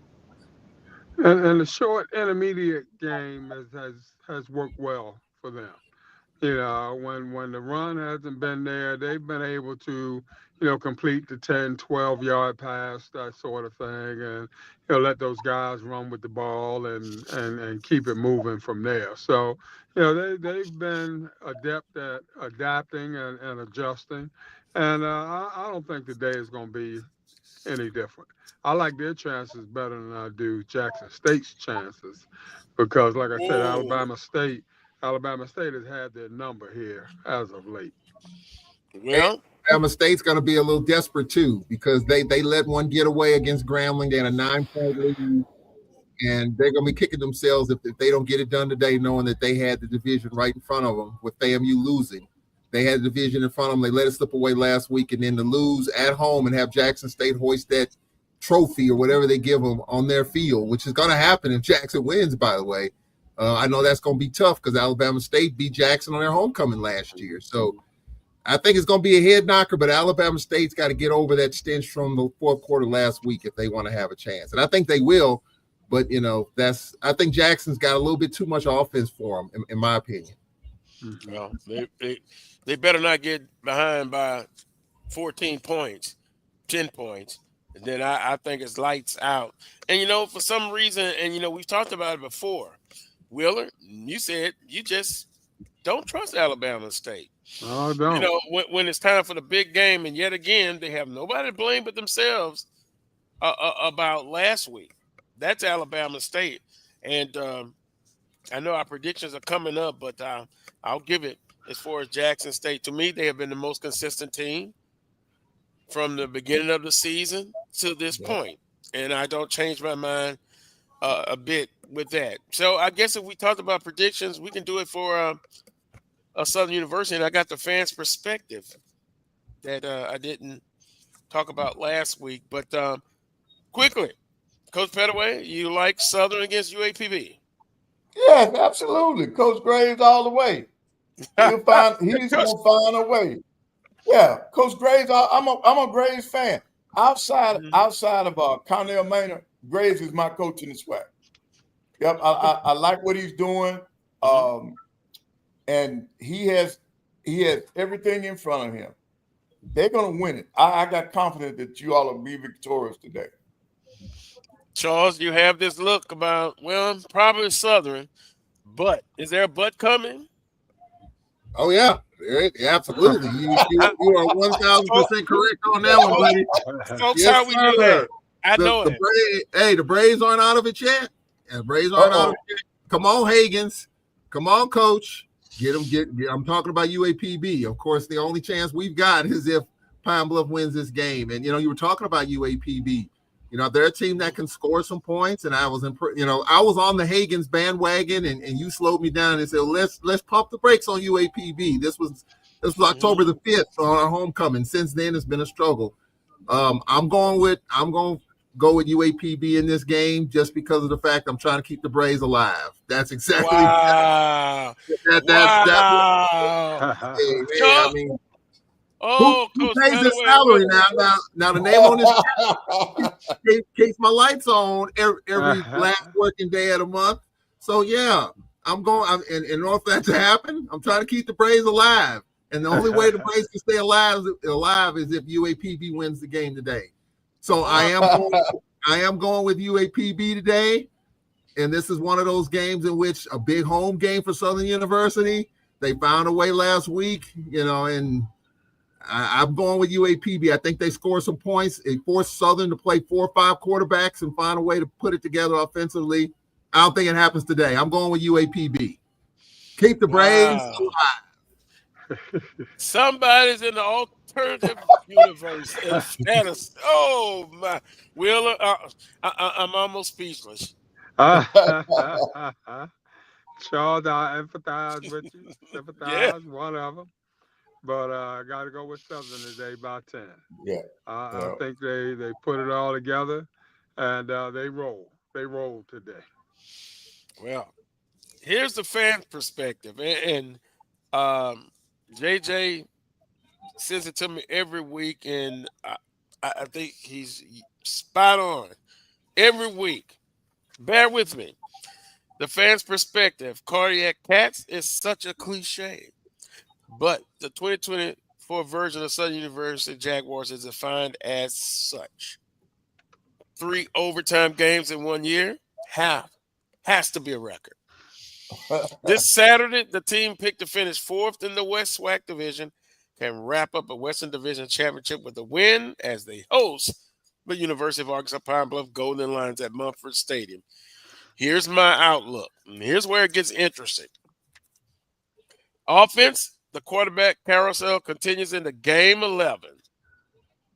And the short intermediate game has worked well for them. When the run hasn't been there, they've been able to, complete the 10, 12-yard pass, that sort of thing, and, let those guys run with the ball and keep it moving from there. So, they've been adept at adapting and adjusting. And I don't think today is going to be any different. I like their chances better than I do Jackson State's chances because, like I said, Alabama State has had their number here as of late. Well, Alabama State's going to be a little desperate too because they let one get away against Grambling. They had a 9-point lead, and they're going to be kicking themselves if they don't get it done today, knowing that they had the division right in front of them with FAMU losing. They had the division in front of them. They let it slip away last week, and then to lose at home and have Jackson State hoist that trophy or whatever they give them on their field, which is going to happen if Jackson wins, by the way. I know that's going to be tough because Alabama State beat Jackson on their homecoming last year. So I think it's going to be a head knocker, but Alabama State's got to get over that stench from the fourth quarter last week if they want to have a chance. And I think they will, but, I think Jackson's got a little bit too much offense for them, in my opinion. Well, they better not get behind by 14 points, 10 points. And then I think it's lights out. And, for some reason, and, we've talked about it before, Wheeler, you said you just don't trust Alabama State. Oh, don't. When it's time for the big game, and yet again, they have nobody to blame but themselves about last week. That's Alabama State. And I know our predictions are coming up, but I'll give it as far as Jackson State. To me, they have been the most consistent team from the beginning of the season to this point. And I don't change my mind a bit with that. So I guess if we talked about predictions, we can do it for a Southern University. And I got the fans' perspective that I didn't talk about last week. But quickly, Coach Pettaway, you like Southern against UAPB? Yes, absolutely. Coach Graves all the way. He's going to find a way. Yeah, Coach Graves, I'm a Graves fan. Outside of Connell Maynard, Graves is my coach in the SWAC. Yep, I like what he's doing, and he has everything in front of him. They're gonna win it. I got confidence that you all will be victorious today. Charles, you have this look about probably Southern, but is there a but coming? Oh yeah. Absolutely. You are 1,000% correct on that one, buddy. Folks, how we do that? I know it. The Braves aren't out of it yet. And the Braves aren't out of it yet. Come on, Higgins. Come on, Coach. Get them. I'm talking about UAPB. Of course, the only chance we've got is if Pine Bluff wins this game. And you were talking about UAPB. They're a team that can score some points, and I was on the Higgins bandwagon, and you slowed me down and said, let's pump the brakes on UAPB. This was October the 5th on our homecoming. Since then, it's been a struggle. I'm going to go with UAPB in this game just because of the fact I'm trying to keep the Braves alive. That's exactly wow. Who pays his salary now? Now the name on this keeps my lights on every last working day of the month. So yeah, I'm going. In order for that to happen, I'm trying to keep the Braves alive. And the only way the Braves can stay alive is if UAPB wins the game today. So I am going with UAPB today. And this is one of those games in which a big home game for Southern University. They found a way last week, and I'm going with UAPB. I think they score some points. They force Southern to play 4 or 5 quarterbacks and find a way to put it together offensively. I don't think it happens today. I'm going with UAPB. Keep the Braves alive. Somebody's in the alternative universe. Oh my, Wheeler, I'm almost speechless. Charles, I empathize with you. One of them. But I got to go with Southern today by 10. Yeah. I think they put it all together, and they roll. They roll today. Well, here's the fan perspective. And JJ sends it to me every week, and I think he's spot on every week. Bear with me. The fan's perspective, cardiac cats, is such a cliche. But the 2024 version of Southern University Jaguars is defined as such. 3 overtime games in 1 year has to be a record. This Saturday, the team picked to finish 4th in the West SWAC division can wrap up a Western Division championship with a win as they host the University of Arkansas Pine Bluff Golden Lions at Mumford Stadium. Here's my outlook. And here's where it gets interesting. Offense, the quarterback carousel continues into game 11.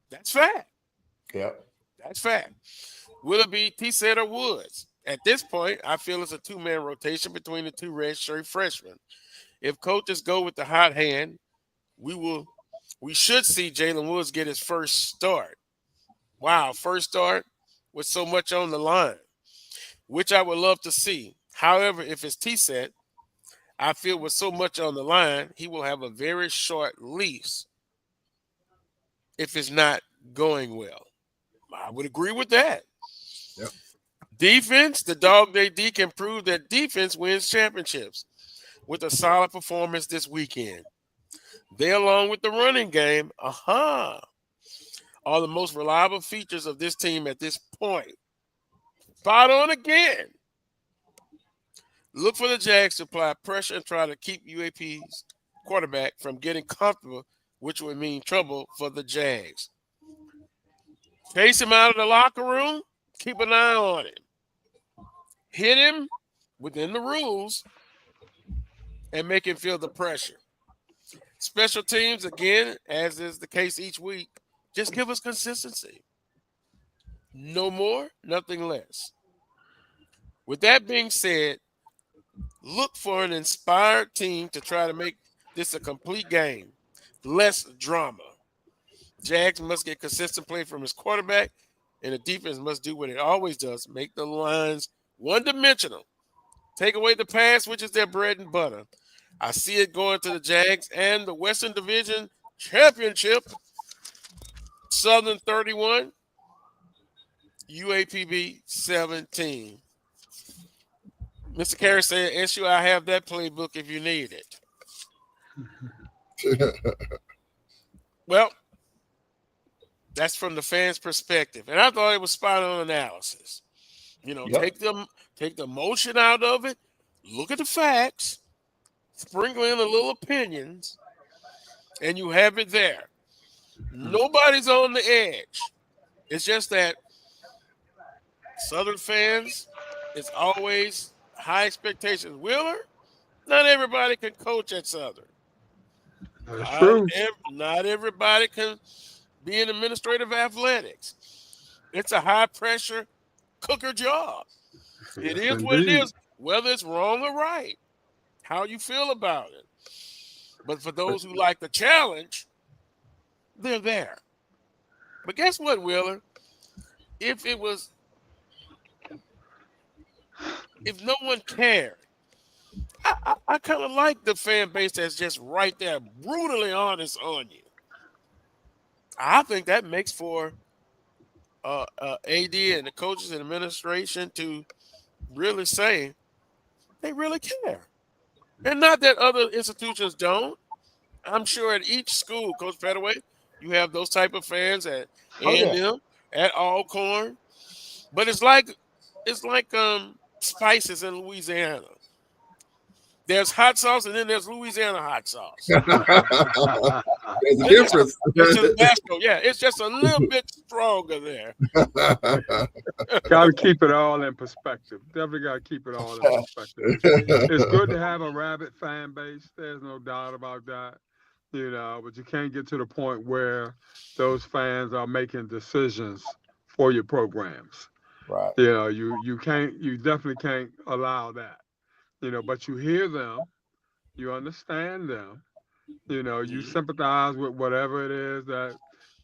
That's fact. Yep. That's fact. Will it be T-Set or Woods? At this point, I feel it's a two-man rotation between the two redshirt freshmen. If coaches go with the hot hand, we should see Jalen Woods get his first start. Wow, first start with so much on the line, which I would love to see. However, if it's T-Set, I feel with so much on the line, he will have a very short lease if it's not going well. I would agree with that. Yep. Defense, the Dog Day D can prove that defense wins championships with a solid performance this weekend. They, along with the running game, are the most reliable features of this team at this point. Spot on again. Look for the Jags to apply pressure and try to keep UAP's quarterback from getting comfortable, which would mean trouble for the Jags. Chase him out of the locker room. Keep an eye on him. Hit him within the rules and make him feel the pressure. Special teams, again, as is the case each week, just give us consistency. No more, nothing less. With that being said, look for an inspired team to try to make this a complete game. Less drama. Jags must get consistent play from his quarterback, and the defense must do what it always does, make the lines one-dimensional. Take away the pass, which is their bread and butter. I see it going to the Jags and the Western Division Championship. Southern 31, UAPB 17. Mr. Carey said, SU, I have that playbook if you need it. Well, that's from the fans' perspective. And I thought it was spot on analysis. You know, Yep. take the emotion out of it, look at the facts, sprinkle in a little opinions, and you have it there. Nobody's on the edge. It's just that Southern fans, it's always high expectations. Wheeler, not everybody can coach at Southern. That's true. Not everybody can be in administrative athletics. It's a high-pressure cooker job. It Yes, is what it indeed. is, whether it's wrong or right, how you feel about it. But for those who like the challenge, they're there. But guess what, Wheeler? If no one cared, I kind of like the fan base that's just right there, brutally honest on you. I think that makes for AD and the coaches and administration to really say they really care. And not that other institutions don't. I'm sure at each school, Coach Pettaway, you have those type of fans at A&M, at Alcorn. But it's like spices in Louisiana. There's hot sauce, and then there's Louisiana hot sauce. There's a difference. It's just a little bit stronger there. Got to keep it all in perspective. Definitely got to keep it all in perspective. It's good to have a rabid fan base. There's no doubt about that. You know, but you can't get to the point where those fans are making decisions for your programs. Right. You know, you definitely can't allow that. You know, but you hear them, you understand them, you know, you sympathize with whatever it is that,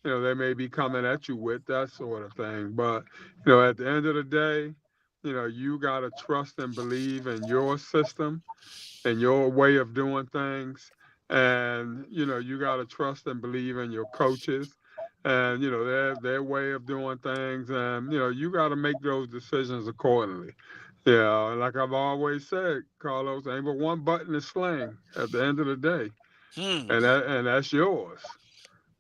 you know, they may be coming at you with, that sort of thing. But, you know, at the end of the day, you know, you got to trust and believe in your system and your way of doing things. And, you know, you got to trust and believe in your coaches and, you know, their way of doing things. And, you know, you got to make those decisions accordingly. Yeah, like I've always said, Carlos, ain't but one button to sling at the end of the day. And that's yours.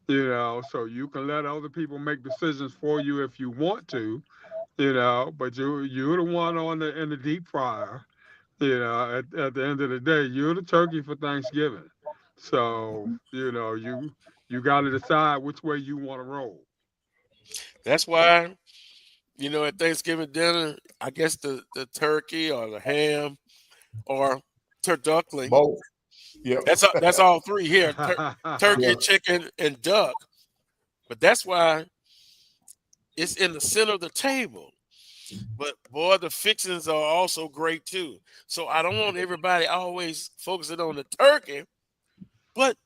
You know, so you can let other people make decisions for you if you want to, you know, but you're the one in the deep fryer. You know, at the end of the day, you're the turkey for Thanksgiving. So, you know, you got to decide which way you want to roll. That's why, you know, at Thanksgiving dinner, I guess the turkey or the ham or turduckling, Both. Yep. That's all three here: turkey, Yeah. chicken, and duck. But that's why it's in the center of the table. But boy, the fixings are also great too. So I don't want everybody always focusing on the turkey, but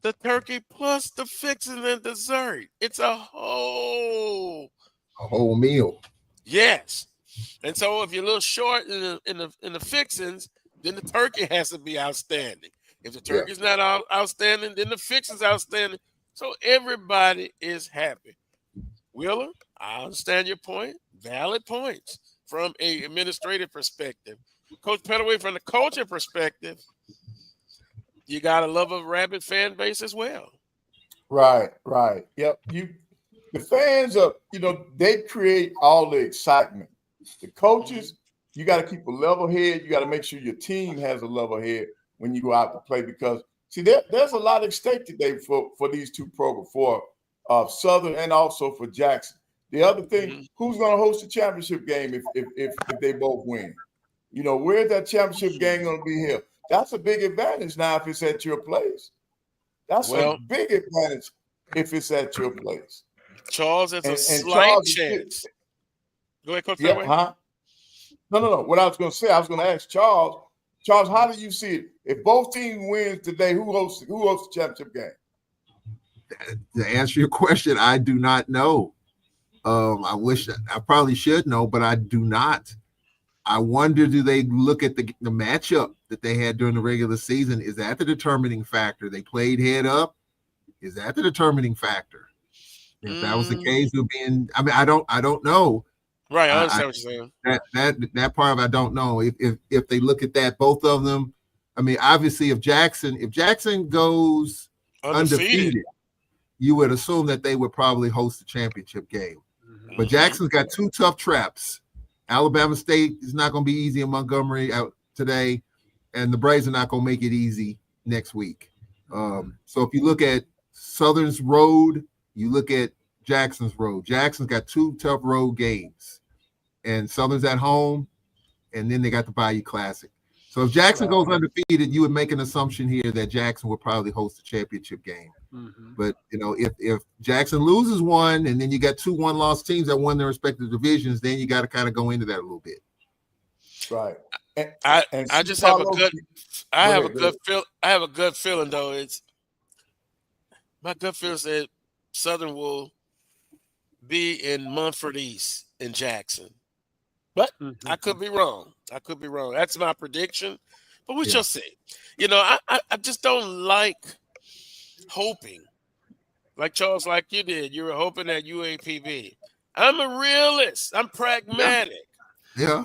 the turkey plus the fixings and dessert. It's a whole meal. Yes. And so if you're a little short in the fixings, then the turkey has to be outstanding. If the turkey's not outstanding, then the fixing's outstanding. So everybody is happy. Wheeler, I understand your point. Valid points from an administrative perspective. Coach Pettaway, from the coaching perspective, you got to love a rabid fan base as well. Right. Yep. The fans are, they create all the excitement. The coaches, you got to keep a level head. You got to make sure your team has a level head when you go out to play, because see, there's a lot at stake today for these two programs, for Southern and also for Jackson. The other thing, who's going to host the championship game if they both win? Where's that championship game going to be held? That's a big advantage now if it's at your place. That's a big advantage if it's at your place. Charles, it's a slight chance. Go ahead, Coach. Yeah, huh? No. What I was going to say, I was going to ask Charles. Charles, how do you see it? If both teams win today, who hosts the championship game? To answer your question, I do not know. I wish I probably should know, but I do not. I wonder, do they look at the matchup that they had during the regular season? Is that the determining factor? They played head up. Is that the determining factor? If that was the case, it would be in. I mean, I don't know. Right, I understand what you're saying. That part of it, I don't know. If they look at that, both of them. I mean, obviously, if Jackson goes undefeated, you would assume that they would probably host the championship game. But Jackson's got two tough traps. Alabama State is not going to be easy in Montgomery out today, and the Braves are not going to make it easy next week. So if you look at Southern's road, you look at Jackson's road. Jackson's got two tough road games, and Southern's at home, and then they got the Bayou Classic. So if Jackson goes undefeated, you would make an assumption here that Jackson will probably host the championship game. But if Jackson loses one, and then you got two one-loss teams that won their respective divisions, then you got to kind of go into that a little bit. Right. I have a good feeling though. My gut feeling said Southern will be in Munford East in Jackson, but I could be wrong. That's my prediction, but we shall see. I just don't like hoping, like Charles, like you did. You were hoping at UAPB. I'm a realist. I'm pragmatic. Yeah.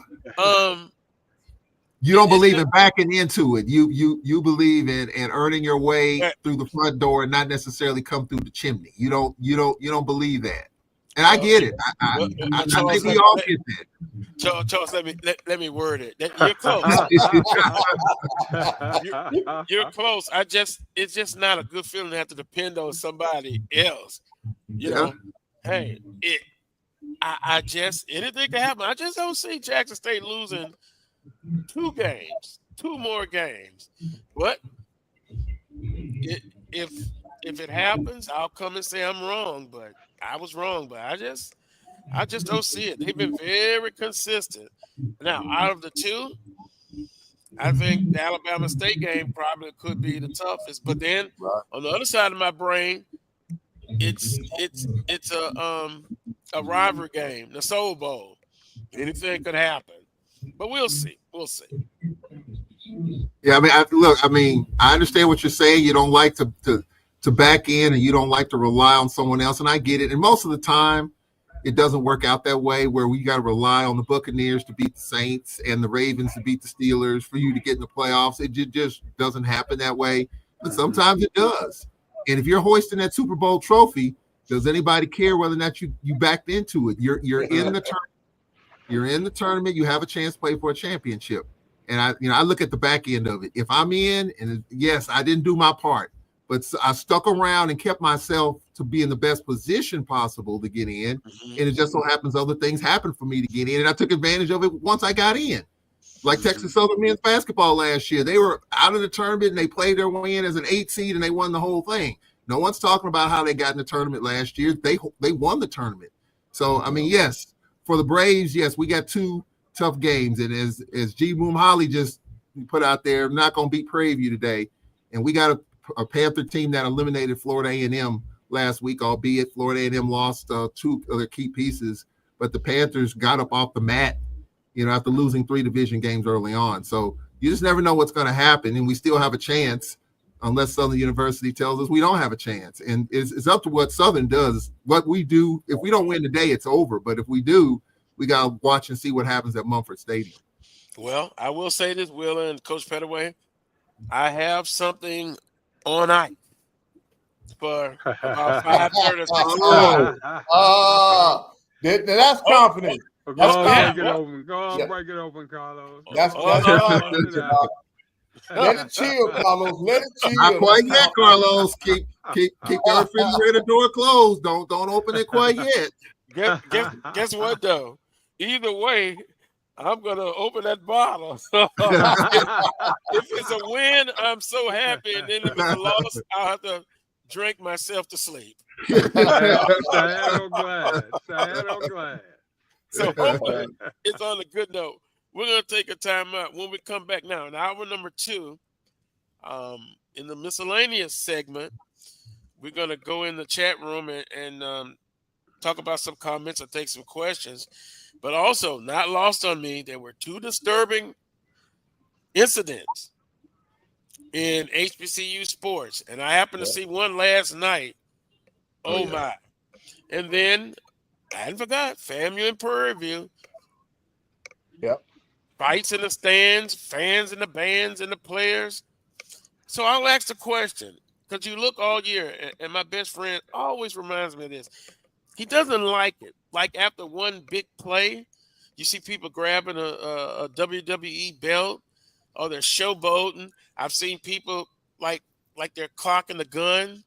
You don't believe in backing into it. You believe in earning your way through the front door and not necessarily come through the chimney. You don't believe that. And I get it. I think we all get that. Charles, let me word it. You're close. You're close. It's just not a good feeling to have to depend on somebody else. Hey, anything can happen. I just don't see Jackson State losing two more games. But if it happens, I'll come and say I'm wrong. But I was wrong. But I just don't see it. They've been very consistent. Now, out of the two, I think the Alabama State game probably could be the toughest. But then on the other side of my brain, it's a rivalry game, the Soul Bowl. Anything could happen. But we'll see. Yeah, I mean, I understand what you're saying. You don't like to back in, and you don't like to rely on someone else, and I get it. And most of the time, it doesn't work out that way, where we got to rely on the Buccaneers to beat the Saints and the Ravens to beat the Steelers for you to get in the playoffs. It just doesn't happen that way. But sometimes it does. And if you're hoisting that Super Bowl trophy, does anybody care whether or not you backed into it? You're in the tournament. You're in the tournament. You have a chance to play for a championship. And I look at the back end of it. If I'm in, and yes, I didn't do my part, but I stuck around and kept myself to be in the best position possible to get in. And it just so happens other things happened for me to get in, and I took advantage of it once I got in. Like Texas Southern men's basketball last year. They were out of the tournament and they played their way in as an 8 seed and they won the whole thing. No one's talking about how they got in the tournament last year. They won the tournament. So, I mean, yes, for the Braves, yes, we got 2 tough games. And as G. Boom Holly just put out there, not going to beat Prairie View today. And we got a Panther team that eliminated Florida A&M last week, albeit Florida A&M lost 2 of their key pieces. But the Panthers got up off the mat, after losing 3 division games early on. So you just never know what's going to happen, and we still have a chance unless Southern University tells us we don't have a chance. And it's up to what Southern does. What we do, if we don't win today, it's over. But if we do, we got to watch and see what happens at Mumford Stadium. Well, I will say this, Wheeler and Coach Pettaway, I have something on ice for about 5:30. That's confidence. Go on, break it open. Go on, break it open, Carlos. That's confidence. Let it chill, Carlos. Let it chill. Not quite yet, Carlos. Keep the refrigerator door closed. Don't open it quite yet. Guess what, though? Either way, I'm going to open that bottle. If it's a win, I'm so happy. And then if it's a loss, I'll have to drink myself to sleep. Sad or glad. So hopefully it's on a good note. We're going to take a time out. When we come back now, in hour number 2, in the miscellaneous segment, we're going to go in the chat room and talk about some comments or take some questions. But also, not lost on me, there were 2 disturbing incidents in HBCU sports. And I happened to see one last night. Oh, my. And then, I hadn't forgot, FAMU and Prairie View. Yep. Fights in the stands, fans in the bands and the players. So I'll ask the question, because you look all year, and my best friend always reminds me of this. He doesn't like it. Like after one big play, you see people grabbing a WWE belt or they're showboating. I've seen people like they're clocking the gun.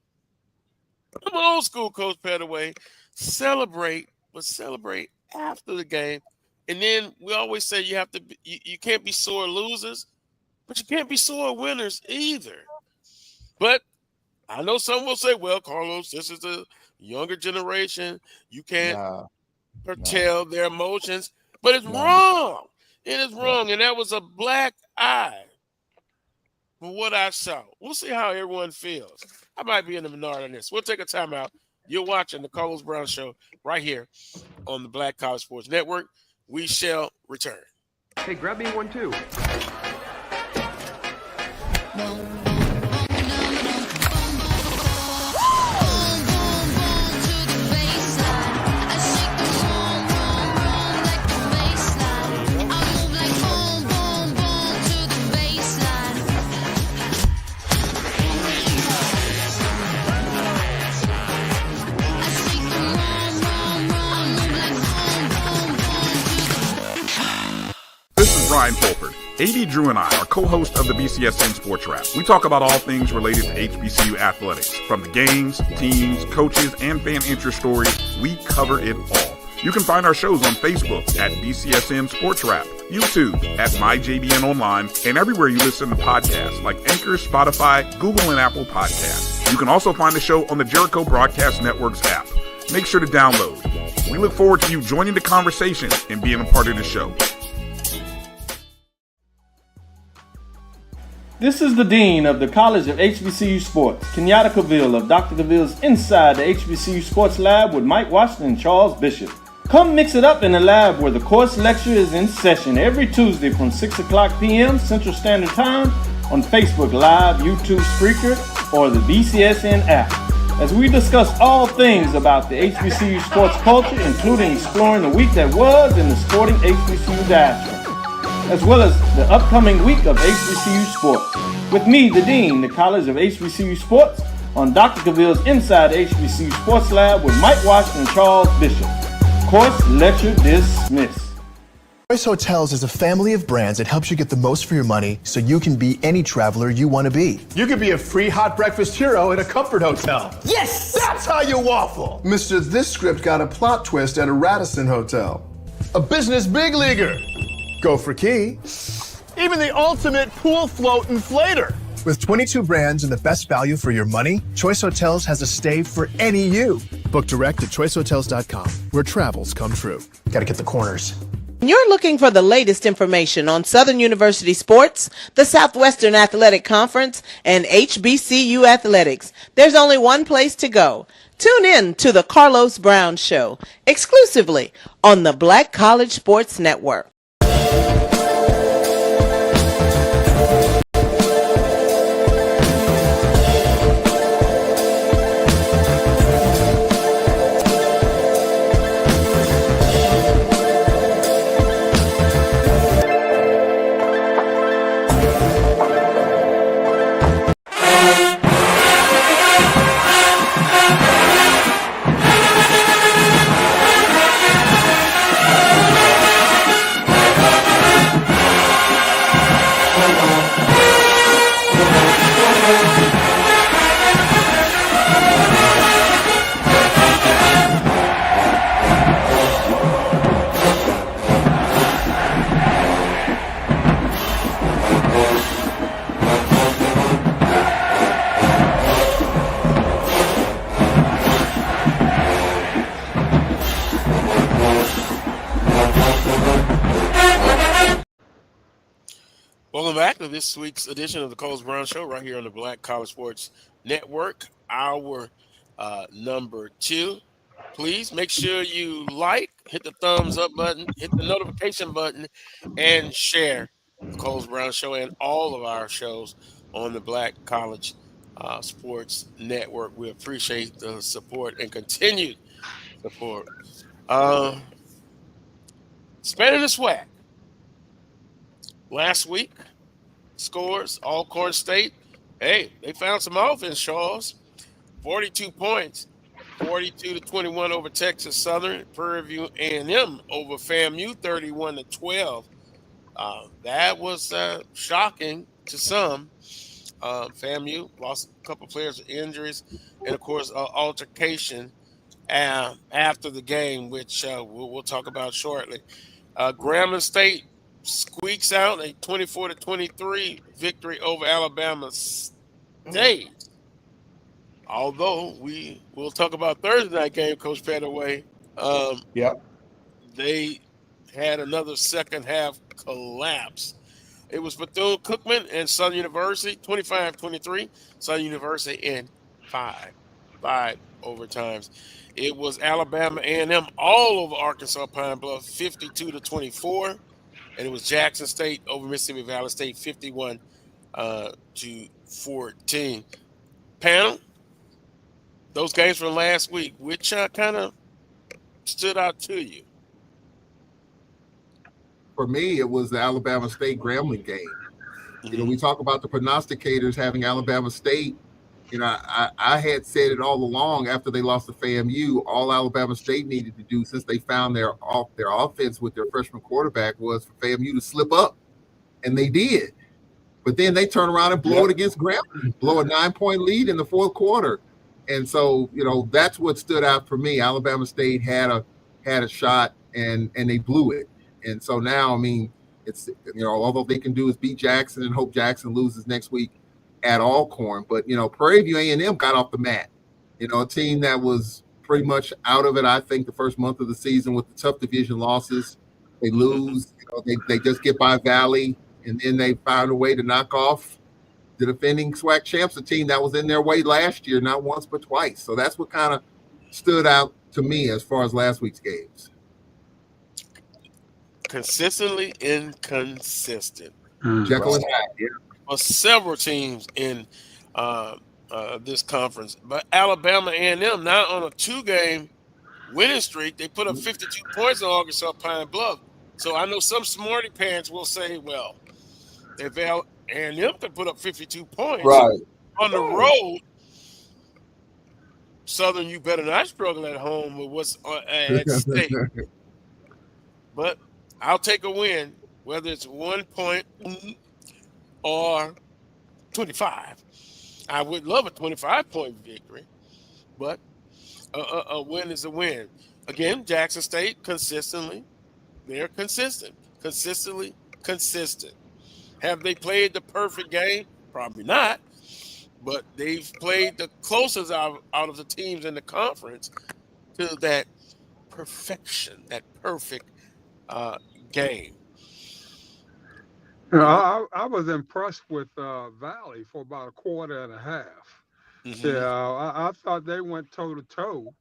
I'm an old school, Coach Pettaway. Celebrate, but celebrate after the game. And then we always say you can't be sore losers, but you can't be sore winners either. But I know some will say, well, Carlos, this is the younger generation. You can't tell their emotions. But it's wrong. It is wrong. And that was a black eye for what I saw. We'll see how everyone feels. I might be in the minority on this. We'll take a time out. You're watching the Carlos Brown Show right here on the Black College Sports Network. We shall return. Hey, grab me one too. Ryan Fulford. AD Drew and I are co-hosts of the BCSN Sports Wrap. We talk about all things related to HBCU athletics. From the games, teams, coaches, and fan interest stories, we cover it all. You can find our shows on Facebook at BCSN Sports Wrap, YouTube at MyJBN Online, and everywhere you listen to podcasts like Anchor, Spotify, Google, and Apple Podcasts. You can also find the show on the Jericho Broadcast Network's app. Make sure to download. We look forward to you joining the conversation and being a part of the show. This is the Dean of the College of HBCU Sports, Kenyatta Cavill of Dr. Cavill's Inside the HBCU Sports Lab with Mike Washington and Charles Bishop. Come mix it up in the lab where the course lecture is in session every Tuesday from 6 o'clock p.m. Central Standard Time on Facebook Live, YouTube Spreaker, or the BCSN app, as we discuss all things about the HBCU sports culture, including exploring the week that was in the sporting HBCU diaspora, as well as the upcoming week of HBCU sports. With me, the Dean, the College of HBCU Sports, on Dr. Cavill's Inside HBCU Sports Lab with Mike Washington and Charles Bishop. Course lecture dismissed. Choice Hotels is a family of brands that helps you get the most for your money so you can be any traveler you want to be. You could be a free hot breakfast hero at a comfort hotel. Yes! That's how you waffle. Mr. This script got a plot twist at a Radisson Hotel. A business big leaguer. Go for key. even the ultimate pool float inflator. With 22 brands and the best value for your money, Choice Hotels has a stay for any you. Book direct at choicehotels.com, where travels come true. Got to get the corners. You're looking for the latest information on Southern University sports, the Southwestern Athletic Conference, and HBCU athletics. There's only one place to go. Tune in to the Carlos Brown Show, exclusively on the Black College Sports Network. Welcome back to this week's edition of the Carlos Brown Show right here on the Black College Sports Network. Hour number 2. Please make sure you like, hit the thumbs up button, hit the notification button, and share the Carlos Brown Show and all of our shows on the Black College Sports Network. We appreciate the support and continued support. Spanning the SWAC. Last week, scores, Alcorn State. Hey, they found some offense, Charles. 42 points, 42-21 over Texas Southern. Prairie View A&M over FAMU, 31-12. That was shocking to some. FAMU lost a couple players with injuries, and of course, altercation after the game, which we'll talk about shortly. Grambling State squeaks out a 24-23 victory over Alabama State. Although we will talk about Thursday night game, Coach Pettaway. They had another second half collapse. It was Bethune-Cookman and Southern University, 25-23. Southern University in five overtimes. It was Alabama A&M all over Arkansas Pine Bluff, 52-24. And it was Jackson State over Mississippi Valley State, 51-14. Panel, those games from last week, which kind of stood out to you? For me, it was the Alabama State Grambling game. You know, we talk about the prognosticators having Alabama State. You know, I had said it all along after they lost to FAMU, all Alabama State needed to do since they found their offense with their freshman quarterback was for FAMU to slip up, and they did. But then they turn around and blow it against Grambling, blow a 9-point lead in the fourth quarter. And so, you know, that's what stood out for me. Alabama State had a shot and they blew it. And so now, I mean, it's, you know, although they can do is beat Jackson and hope Jackson loses next week at Alcorn, but, you know, Prairie View A&M got off the mat. You know, a team that was pretty much out of it, I think, the first month of the season with the tough division losses. They lose, you know, they just get by Valley, and then they found a way to knock off the defending SWAC champs, a team that was in their way last year, not once but twice. So that's what kind of stood out to me as far as last week's games. Consistently inconsistent. Jekyll and Hyde, yeah. Well, several teams in this conference, but Alabama A&M now on a 2-game winning streak. They put up 52 points on Arkansas Pine Bluff. So I know some smarty pants will say, well, if A&M can put up 52 points on the road, Southern, you better not struggle at home with what's at stake. But I'll take a win, whether it's 1 point or 25. I would love a 25-point victory, but a win is a win. Again, Jackson State consistently, they're consistent, consistently consistent. Have they played the perfect game? Probably not. But they've played the closest out of the teams in the conference to that perfection, that perfect game. I was impressed with Valley for about a quarter and a half. Mm-hmm. Yeah, I thought they went toe to toe,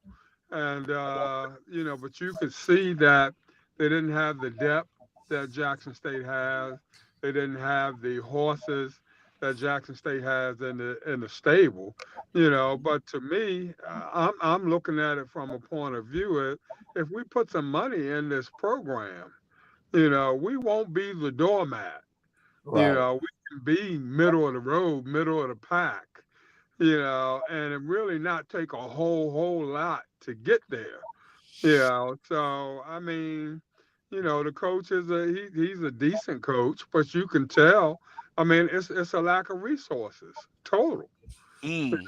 and but you could see that they didn't have the depth that Jackson State has. They didn't have the horses that Jackson State has in the stable. But to me, I'm looking at it from a point of view. If we put some money in this program, we won't be the doormat. Right. We can be middle of the road, middle of the pack, and it really not take a whole lot to get there. So I mean, the coach he's a decent coach, but you can tell. I mean, it's a lack of resources, total. Mm.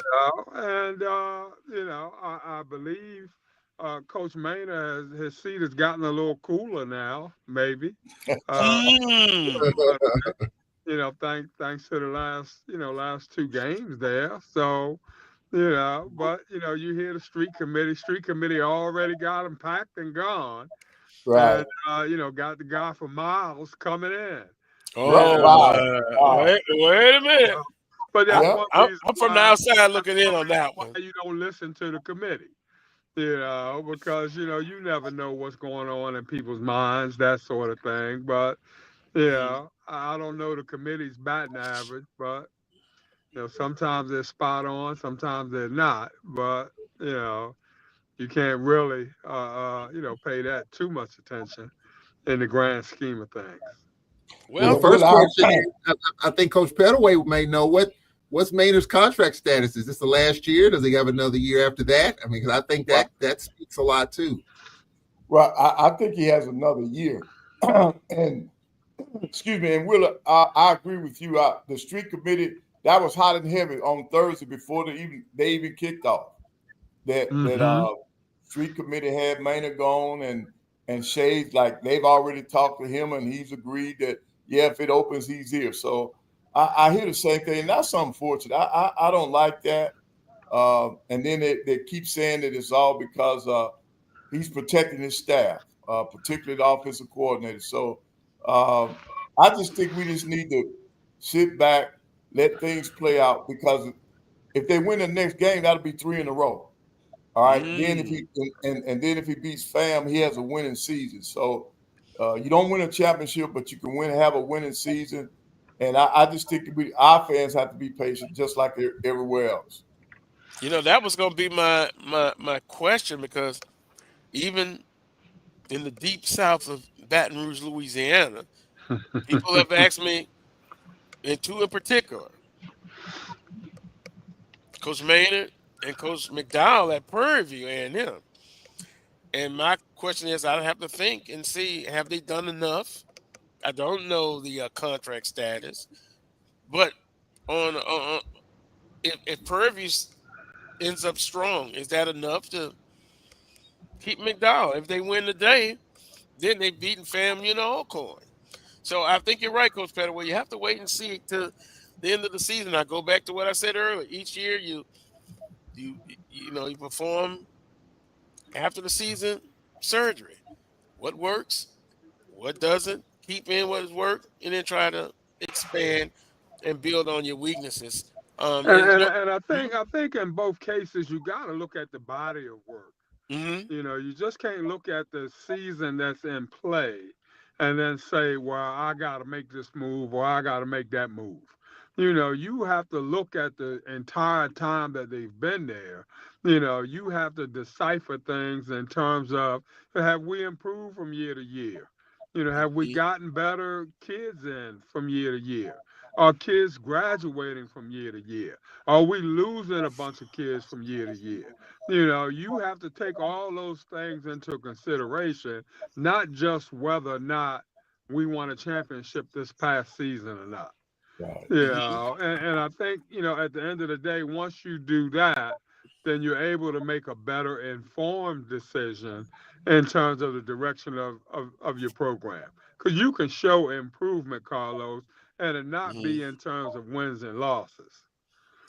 And I believe Coach Maynard his seat has gotten a little cooler now, maybe. But, thanks to the last two games there. So, but you hear the street committee already got them packed and gone. Right. And got the guy from Miles coming in. Oh, Wow. wait a minute. But that's Yeah. one I'm reason from the why outside looking in on that one. you don't listen to the committee. Because you never know what's going on in people's minds, that sort of thing. But I don't know the committee's batting average, but sometimes they're spot on, sometimes they're not. But you can't really pay that too much attention in the grand scheme of things. Well, the first question, I think Coach Pettaway may know what's Maynard's contract status. Is this the last year? Does he have another year after that? I mean, because I think that speaks a lot too. Well, I think he has another year. And excuse me, and Willa, I agree with you. The street committee, that was hot and heavy on Thursday before they even kicked off. That street committee had Maynard gone and Shades, like they've already talked to him and he's agreed that if it opens, he's here. So I hear the same thing, and that's unfortunate. I don't like that. And then they keep saying that it's all because he's protecting his staff, particularly the offensive coordinator. So I just think we just need to sit back, let things play out, because if they win the next game, that'll be 3 in a row. All right. Then if he and then if he beats FAM, he has a winning season. So you don't win a championship, but you can have a winning season. And I just think our fans have to be patient, just like everywhere else. That was going to be my question, because even in the deep south of Baton Rouge, Louisiana, people have asked me, and two in particular, Coach Maynard and Coach McDowell at Prairie View A&M. And my question is, I have to think and see, have they done enough? I don't know the contract status, but if Prairie View ends up strong, is that enough to keep McDowell? If they win today, then they've beaten FAMU and Alcorn. So I think you're right, Coach Pettaway. You have to wait and see to the end of the season. I go back to what I said earlier. Each year you perform after the season surgery. What works, what doesn't, keep in what has worked, and then try to expand and build on your weaknesses. And I think in both cases you got to look at the body of work. Mm-hmm. You just can't look at the season that's in play and then say, well, I got to make this move or I got to make that move. You have to look at the entire time that they've been there. You have to decipher things in terms of, have we improved from year to year? Have we gotten better kids in from year to year? Are kids graduating from year to year? Are we losing a bunch of kids from year to year? You have to take all those things into consideration, not just whether or not we won a championship this past season or not. Right. And I think, at the end of the day, once you do that, then you're able to make a better informed decision in terms of the direction of your program. Because you can show improvement, Carlos, and it not be in terms of wins and losses.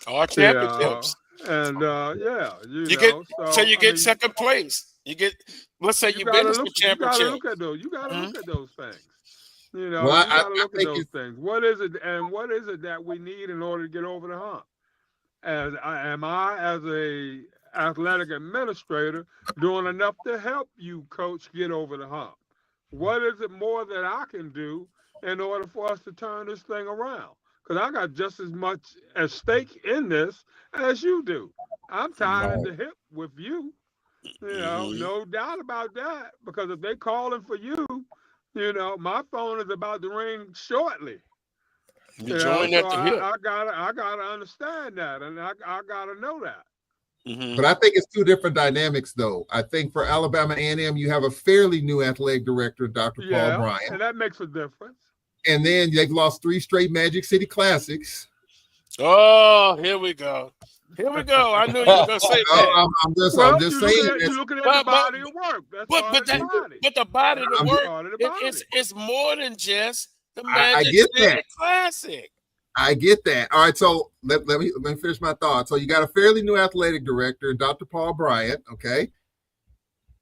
Or championships. You get second place. You get, let's say you've been to some championship. You gotta look at those. You gotta look at those things. You know, Well, you gotta look at those things. What is it, and what is it that we need in order to get over the hump? As a athletic administrator, doing enough to help you, coach, get over the hump? What is it more that I can do in order for us to turn this thing around? Because I got just as much at stake in this as you do. I'm tied at the hip with you. You know, no doubt about that. Because if they're calling for you, you know, my phone is about to ring shortly. You join at the hip. I gotta understand that, and I gotta know that. But I think it's two different dynamics, though. I think for Alabama A&M, you have a fairly new athletic director, Dr. Paul Bryant, and that makes a difference. And then they've lost 3 straight Magic City Classics. Oh, here we go. Here we go. I knew you were going to say that. I'm just saying. You're looking at the body of work. That's but the body of work, it's more than just the Magic City Classic. I get that. All right, so let me finish my thought. So you got a fairly new athletic director, Dr. Paul Bryant, okay?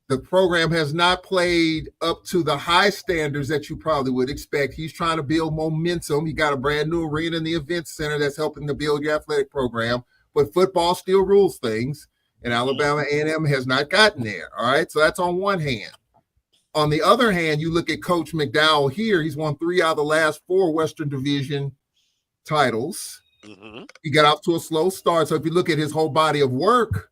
The program has not played up to the high standards that you probably would expect. He's trying to build momentum. He got a brand new arena in the event center that's helping to build your athletic program. But football still rules things, and Alabama A&M has not gotten there, all right? So that's on one hand. On the other hand, you look at Coach McDowell here. He's won 3 out of the last 4 Western Division titles. He got off to a slow start. So if you look at his whole body of work,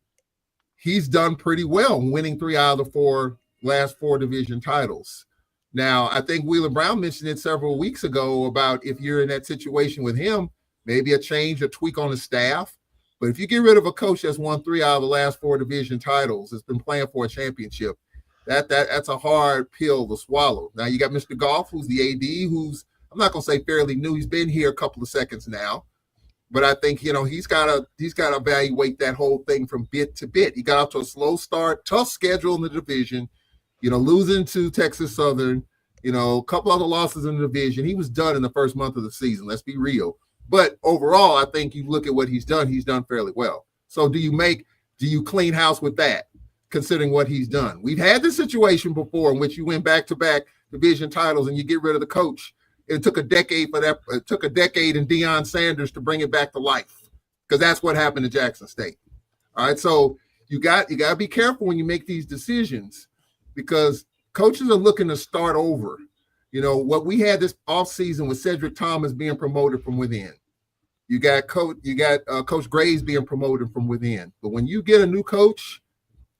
he's done pretty well, winning 3 out of the last 4 division titles. Now, I think Wheeler Brown mentioned it several weeks ago about if you're in that situation with him, maybe a change, a tweak on the staff. But if you get rid of a coach that's won 3 out of the last 4 division titles, has been playing for a championship, that's a hard pill to swallow. Now you got Mr. Goff, who's the AD, who's, I'm not going to say fairly new. He's been here a couple of seconds now. But I think, you know, he's got to evaluate that whole thing from bit to bit. He got off to a slow start, tough schedule in the division, you know, losing to Texas Southern, you know, a couple other losses in the division. He was done in the first month of the season. Let's be real. But overall, I think you look at what he's done fairly well. So do you clean house with that, considering what he's done? We've had this situation before in which you win back-to-back division titles and you get rid of the coach. It took a decade for that. It took a decade in Deion Sanders to bring it back to life, because that's what happened to Jackson State. All right, so you got to be careful when you make these decisions, because coaches are looking to start over. You know what we had this offseason with Cedric Thomas being promoted from within. You got Coach Graves being promoted from within. But when you get a new coach,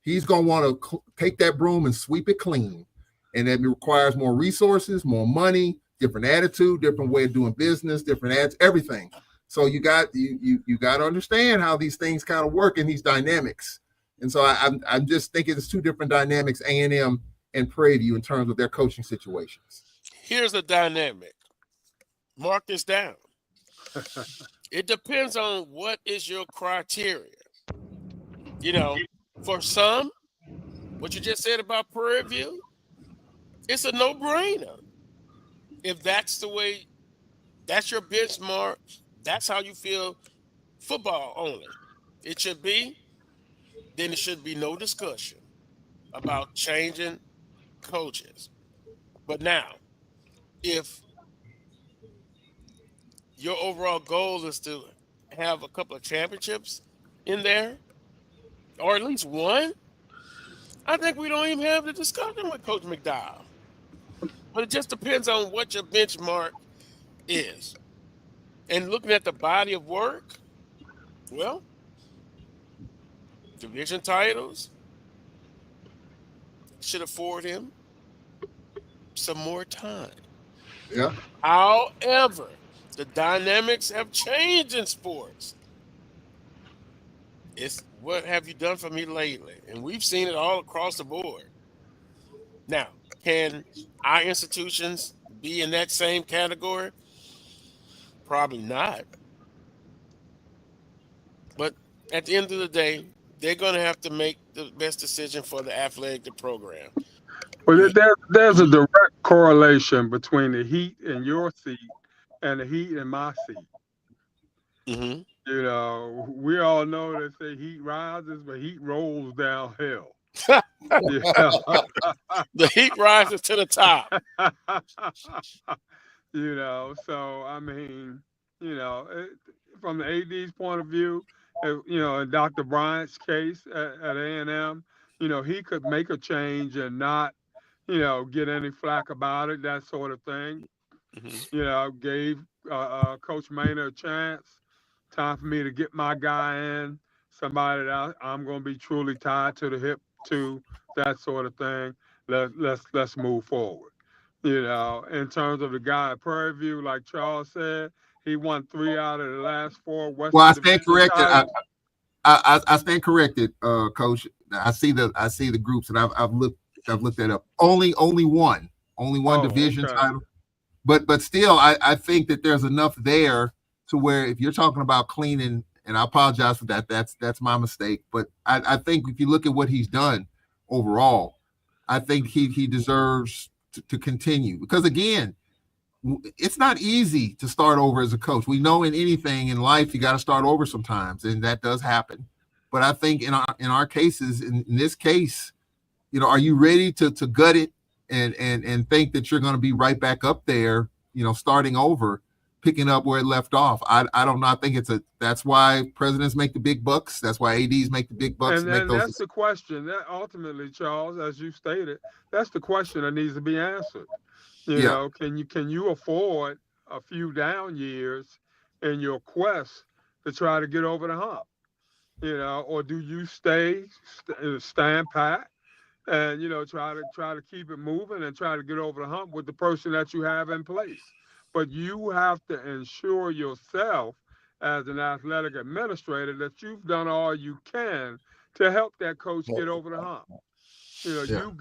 he's gonna want to take that broom and sweep it clean, and that requires more resources, more money, different attitude, different way of doing business, different ads, everything. So you got to understand how these things kind of work in these dynamics. And so I'm just thinking it's 2 different dynamics, A&M and Prairie View, in terms of their coaching situations. Here's a dynamic. Mark this down. It depends on what is your criteria. You know, for some, what you just said about Prairie View, it's a no-brainer. If that's the way, that's your benchmark, that's how you feel football only, it should be, then it should be no discussion about changing coaches. But now, if your overall goal is to have a couple of championships in there, or at least one, I think we don't even have the discussion with Coach McDowell. But it just depends on what your benchmark is. And looking at the body of work, well, division titles should afford him some more time. Yeah. However, the dynamics have changed in sports. It's what have you done for me lately? And we've seen it all across the board. Now, can our institutions be in that same category? Probably not. But at the end of the day, they're going to have to make the best decision for the athletic program. Well, there's a direct correlation between the heat in your seat and the heat in my seat. Mm-hmm. You know, we all know they say heat rises, but heat rolls downhill. The heat rises to the top. You know, so I mean, from the AD's point of view, in Dr. Bryant's case at A&M, he could make a change and not, get any flack about it, that sort of thing. Mm-hmm. Gave Coach Maynard a chance. Time for me to get my guy in, somebody that I'm going to be truly tied to the hip to, that sort of thing. Let's move forward. In terms of the guy at Prairie View, like Charles said, he won 3 out of the last 4 Western Well, I stand Division corrected. titles. I stand corrected, Coach. I see the groups, and I've looked that up. Only one division title, but still, I think that there's enough there to where if you're talking about cleaning, and I apologize for that, that's my mistake. But I think if you look at what he's done overall, I think he deserves to continue, because again, it's not easy to start over as a coach. We know in anything in life you got to start over sometimes, and that does happen. But I think in our cases, in this case, are you ready to gut it and think that you're going to be right back up there, starting over, picking up where it left off? I don't know. I think that's why presidents make the big bucks. That's why ADs make the big bucks. And that's the question. That ultimately, Charles, as you stated, that's the question that needs to be answered. Can you afford a few down years in your quest to try to get over the hump? Or do you stand pat and try to keep it moving and try to get over the hump with the person that you have in place? But you have to ensure yourself as an athletic administrator that you've done all you can to help that coach get over the hump. You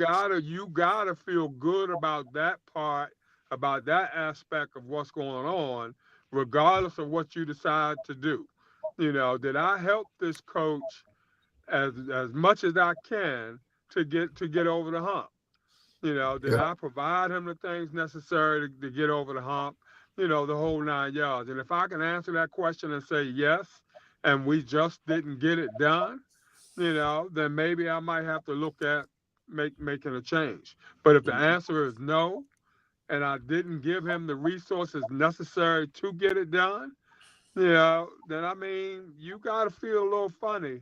gotta feel good about that part, about that aspect of what's going on, regardless of what you decide to do. Did I help this coach as much as I can to get over the hump? Did I provide him the things necessary to get over the hump? The whole 9 yards. And if I can answer that question and say yes, and we just didn't get it done, then maybe I might have to look at making a change. But if the answer is no, and I didn't give him the resources necessary to get it done, then I mean, you got to feel a little funny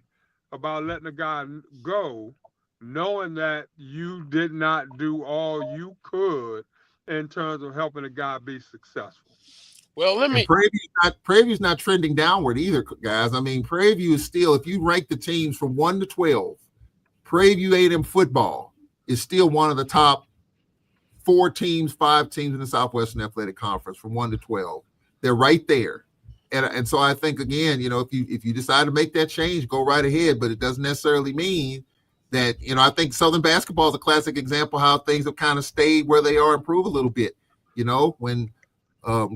about letting a guy go, knowing that you did not do all you could in terms of helping a guy be successful. Well, Prairie View's not trending downward either, guys. I mean, Prairie View is still, if you rank the teams from 1 to 12, Prairie View A&M football is still one of the top 5 teams in the Southwestern Athletic Conference from 1 to 12. They're right there. And so I think, again, if you decide to make that change, go right ahead, but it doesn't necessarily mean that, I think Southern basketball is a classic example how things have kind of stayed where they are, improve a little bit. When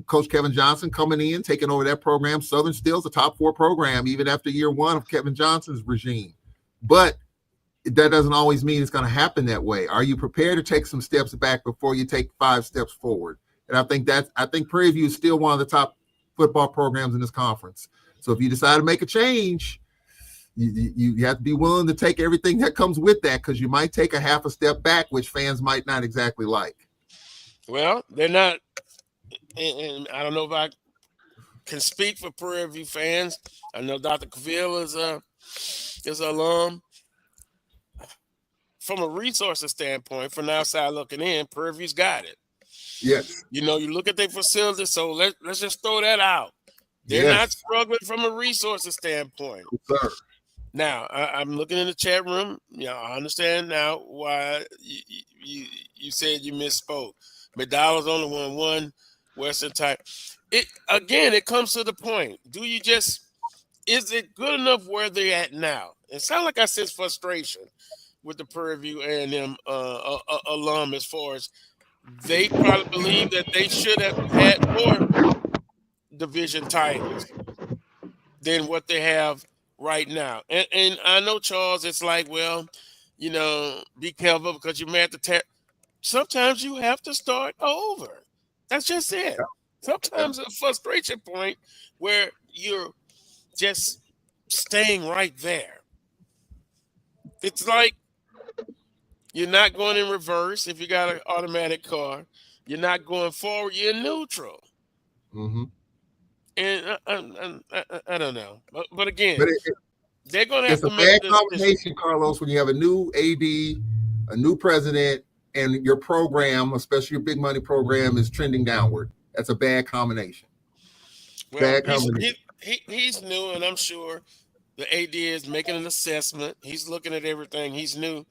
Coach Kevin Johnson coming in, taking over that program, Southern still is a top 4 program, even after year 1 of Kevin Johnson's regime. But that doesn't always mean it's going to happen that way. Are you prepared to take some steps back before you take 5 steps forward? And I think Prairie View is still one of the top football programs in this conference. So if you decide to make a change, you have to be willing to take everything that comes with that, because you might take a half a step back, which fans might not exactly like. Well, they're not, and I don't know if I can speak for Prairie View fans. I know Dr. Cavill is an alum. From a resources standpoint, from the outside looking in, Prairie View's got it. Yes. You look at their facilities, so let's just throw that out. They're not struggling from a resources standpoint. Yes, sir. Now, I'm looking in the chat room. I understand now why you said you misspoke. McDowell's only won 1 Western type. It comes to the point. Is it good enough where they're at now? It sounds like I sense frustration with the Prairie View A&M alum, as far as they probably believe that they should have had more division titles than what they have right now. And I know, Charles, it's like, well, be careful because you may have to sometimes you have to start over. That's just it. Sometimes a frustration point where you're just staying right there. It's like you're not going in reverse if you got an automatic car. You're not going forward. You're neutral. Mm-hmm. And I don't know. But again, they're going to have to make it's a bad combination, Carlos, when you have a new AD, a new president, and your program, especially your big money program, is trending downward. That's a bad combination. Well, he's new, and I'm sure the AD is making an assessment. He's looking at everything. He's new.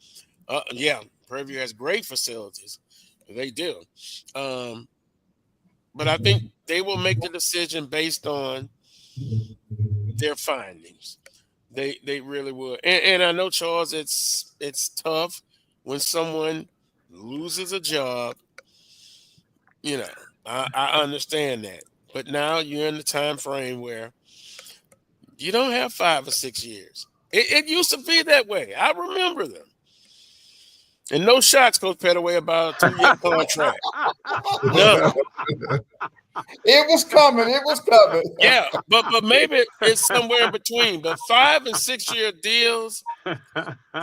Yeah, Prairie View has great facilities. They do. But I think they will make the decision based on their findings. They really will. And I know, Charles, it's tough when someone loses a job. You know, I understand that. But now you're in the time frame where you don't have 5 or 6 years. It used to be that way. I remember them. And no shots, Coach Pettaway, about a 2-year contract. No. It was coming. It was coming. Yeah, but maybe it's somewhere in between. But 5 and 6 year deals,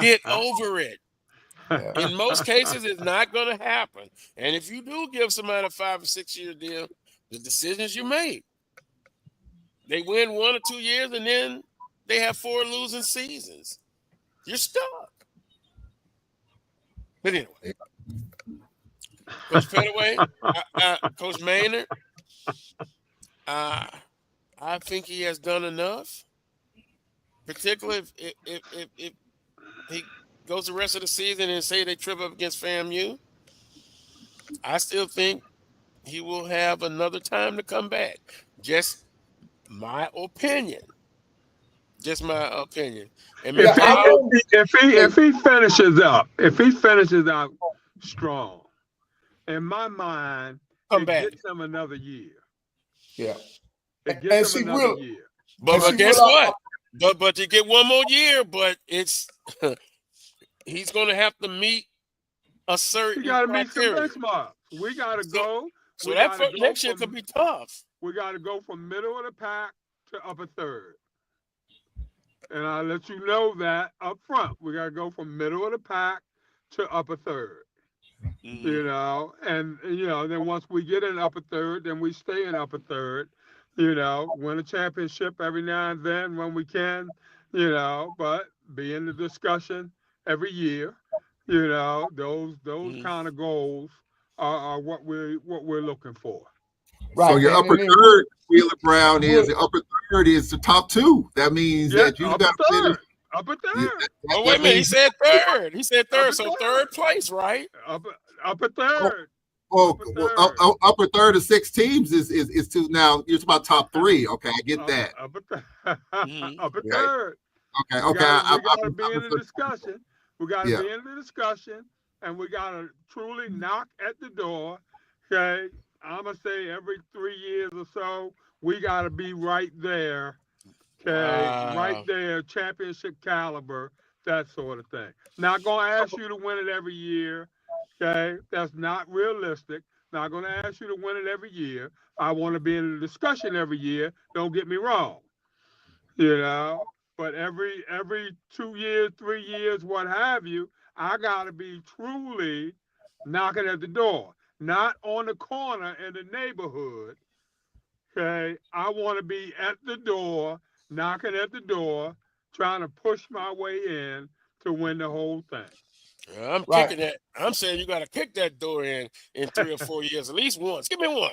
get over it. In most cases, it's not going to happen. And if you do give somebody a 5 or 6 year deal, the decisions you made. They win 1 or 2 years, and then they have 4 losing seasons. You're stuck. But anyway, Coach Pettaway, Coach Maynard, I think he has done enough, particularly if he goes the rest of the season and say they trip up against FAMU. I still think he will have another time to come back. Just my opinion. Just my opinion. And if he finishes up strong, in my mind, gets him another year. Yeah. It gets him another year. But guess what? But you get one more year, but it's he's going to have to meet a certain We got to meet some criteria. benchmarks. We got to go. So that next year could be tough. We got to go from middle of the pack to upper third. And I'll let you know that up front. We got to go from middle of the pack to upper third. Mm-hmm. You know, and, you know, then once we get in upper third, then we stay in upper third, you know, win a championship every now and then when we can, you know, but be in the discussion every year. You know, those kind of goals are what we're looking for. Right. So your upper third, Wheeler Brown, is the upper third is the top 2. That means that you got to finish. Upper third. Oh, wait a minute. He said third. He said third. So third place, right? Upper third. Upper third of 6 teams is 2. Now you're talking about top 3. Okay, I get that. Upper third. Okay. We got to be in the discussion. We got to be in the discussion, and we got to truly knock at the door. Okay, I'm gonna say every 3 years or so, we got to be right there. Okay, right there, championship caliber, that sort of thing. Not gonna ask you to win it every year. Okay, that's not realistic. Not gonna ask you to win it every year. I want to be in the discussion every year. Don't get me wrong. You know. But every 2 years, 3 years, what have you, I got to be truly knocking at the door, not on the corner in the neighborhood. Okay, I want to be at the door, knocking at the door, trying to push my way in to win the whole thing. I'm kicking that. I'm saying you got to kick that door in 3 or 4 years, at least once. Give me one.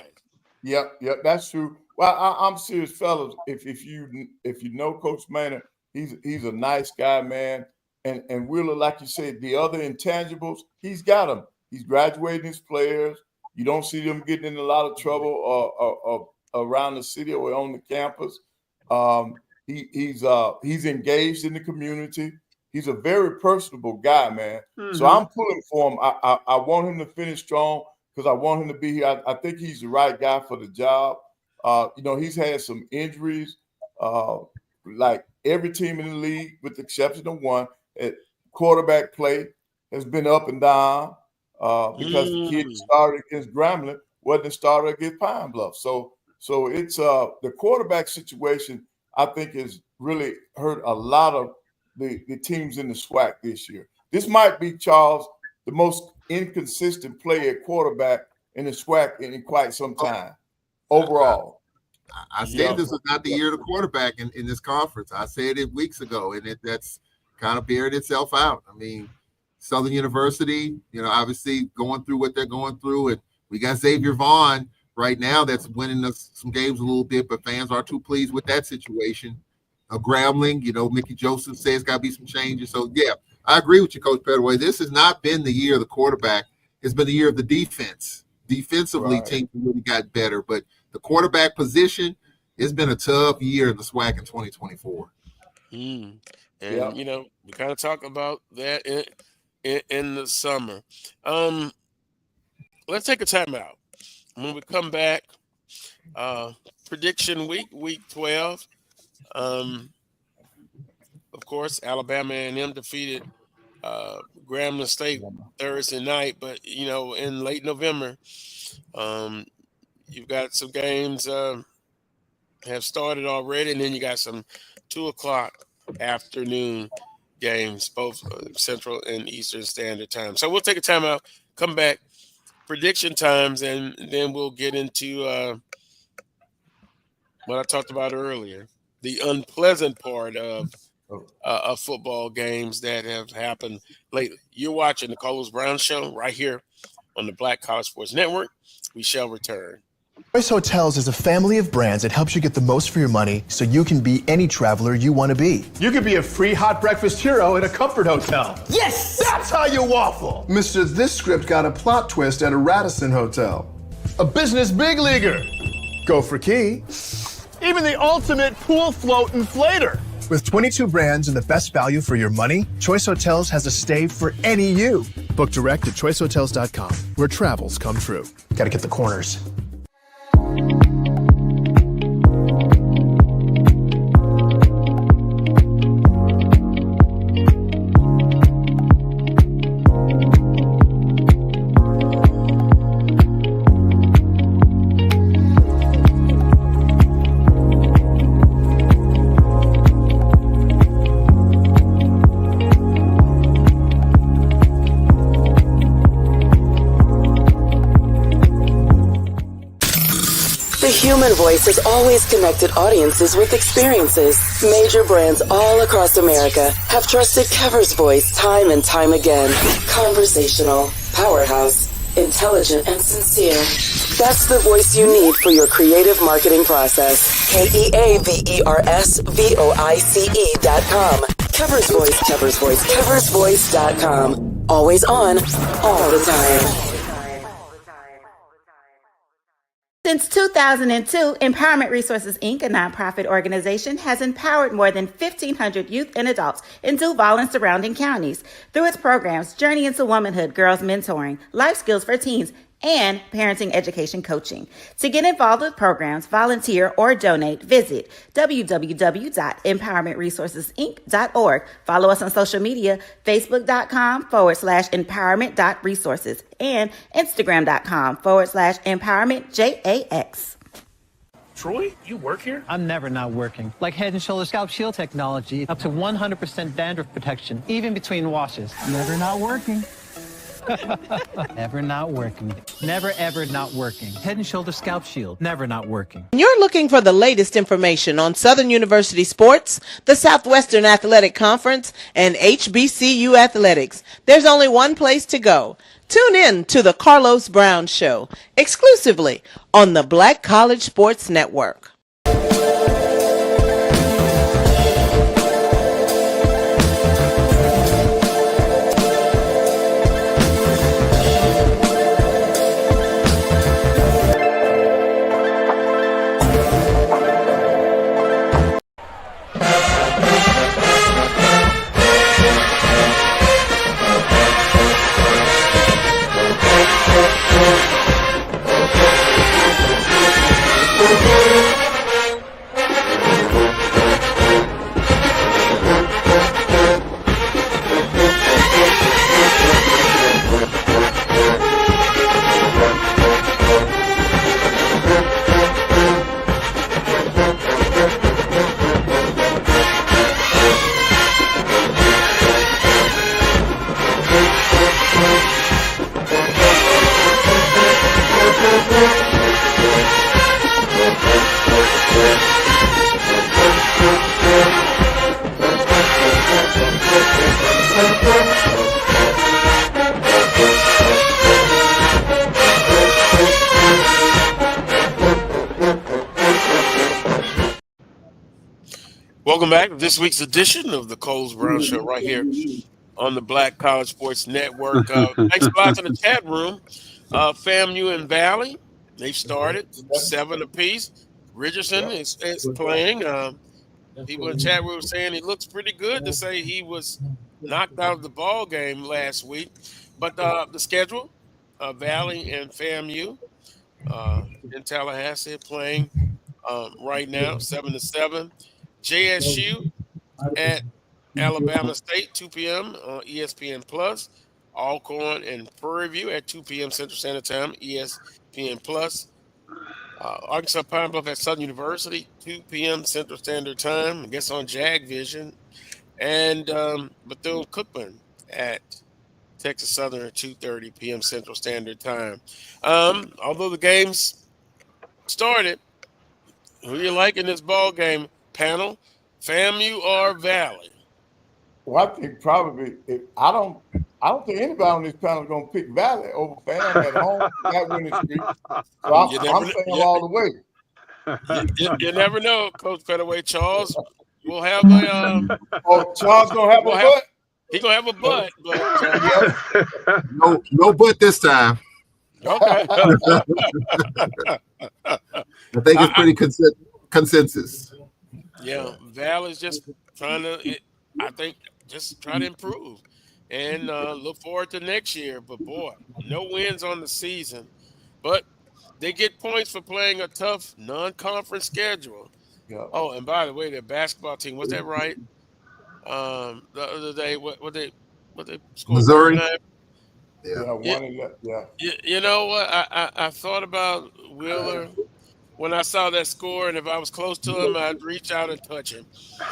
Yep, that's true. Well, I'm serious, fellas. If you know Coach Maynard, he's a nice guy, man. And Wheeler, like you said, the other intangibles, he's got them. He's graduating his players. You don't see them getting in a lot of trouble around the city or on the campus. He's engaged in the community. He's a very personable guy, man. Mm-hmm. So I'm pulling for him. I want him to finish strong because I want him to be here. I think he's the right guy for the job. You know, he's had some injuries, like every team in the league, with the exception of one. Quarterback play has been up and down because the kid started against Grambling, wasn't a starter against Pine Bluff. So it's the quarterback situation, I think, has really hurt a lot of the teams in the SWAC this year. This might be, Charles, the most inconsistent player at quarterback in the SWAC in quite some time overall. I said this was not the year of the quarterback in this conference. I said it weeks ago, and that's kind of buried itself out. I mean, Southern University, obviously going through what they're going through, and we got Xavier Vaughn right now that's winning us some games a little bit, but fans aren't too pleased with that situation. Grambling, Mickey Joseph says it's got to be some changes. So, yeah, I agree with you, Coach Pettaway. This has not been the year of the quarterback. It's been the year of the defense. Defensively, teams really got better, but the quarterback position, it's been a tough year in the SWAC in 2024. And, we kind of talk about that in the summer. Let's take a timeout. When we come back, prediction week 12. Of course, Alabama A&M defeated Grambling State Thursday night, but in late November, you've got some games have started already, and then you got some 2:00 afternoon games, both Central and Eastern Standard Time. So we'll take a timeout, come back, prediction times, and then we'll get into what I talked about earlier, the unpleasant part of football games that have happened lately. You're watching the Carlos Brown Show right here on the Black College Sports Network. We shall return. Choice Hotels is a family of brands that helps you get the most for your money so you can be any traveler you want to be. You could be a free hot breakfast hero at a comfort hotel. Yes! That's how you waffle! Mr. This Script got a plot twist at a Radisson Hotel. A business big leaguer. Go for key. Even the ultimate pool float inflator. With 22 brands and the best value for your money, Choice Hotels has a stay for any you. Book direct at choicehotels.com, where travels come true. Gotta get the corners. Human Voice has always connected audiences with experiences. Major brands all across America have trusted Cover's Voice time and time again. Conversational, powerhouse, intelligent, and sincere. That's the voice you need for your creative marketing process. KEAVERSVOICE.com. Cover's Voice, Cover's Voice, CoversVoice.com. Always on, all the time. Since 2002, Empowerment Resources, Inc., a nonprofit organization, has empowered more than 1,500 youth and adults in Duval and surrounding counties through its programs Journey into Womanhood, Girls Mentoring, Life Skills for Teens, and Parenting Education Coaching. To get involved with programs, volunteer, or donate, visit www.empowermentresourcesinc.org. Follow us on social media, facebook.com/empowerment.resources and instagram.com/empowermentJAX. Troy, you work here? I'm never not working. Like Head & Shoulders Scalp Shield technology, up to 100% dandruff protection, even between washes. Never not working. Never not working. Never ever not working. Head & Shoulders Scalp Shield. Never not working. When you're looking for the latest information on Southern University sports, the Southwestern Athletic Conference, and HBCU athletics, there's only one place to go. Tune in to the Carlos Brown Show, exclusively on the Black College Sports Network. Welcome back to this week's edition of the Coles Brown Show right here on the Black College Sports Network. Thanks a lot to the chat room. FAMU and Valley, they've started 7 apiece. Richardson is playing. People in the chat room saying he looks pretty good to say he was knocked out of the ball game last week. But the schedule, Valley and FAMU in Tallahassee playing right now, 7-7. JSU at Alabama State, 2 p.m. on ESPN Plus. Alcorn and Prairie View at 2 p.m. Central Standard Time, ESPN Plus. Arkansas Pine Bluff at Southern University, 2 p.m. Central Standard Time, I guess on Jag Vision. And Bethune-Cookman at Texas Southern at 2:30 p.m. Central Standard Time. Although the game's started, who you like in this ball game panel, FAMU or Valley? Well, I think probably I don't think anybody on this panel is going to pick Valley over FAM at home. That winning streak. So I'm saying all the way. You never know, Coach Pettaway. Charles will have a Charles gonna have a butt. He gonna have a butt, but no butt this time. Okay. I think it's pretty consensus. Yeah, Valley's just trying to. I think just try to improve and look forward to next year. But boy, no wins on the season, but they get points for playing a tough non-conference schedule. Yeah. Oh, and by the way, their basketball team, was that right? The other day, what they scored? Missouri. Yeah. You know what? I thought about Wheeler when I saw that score, and if I was close to him, I'd reach out and touch him.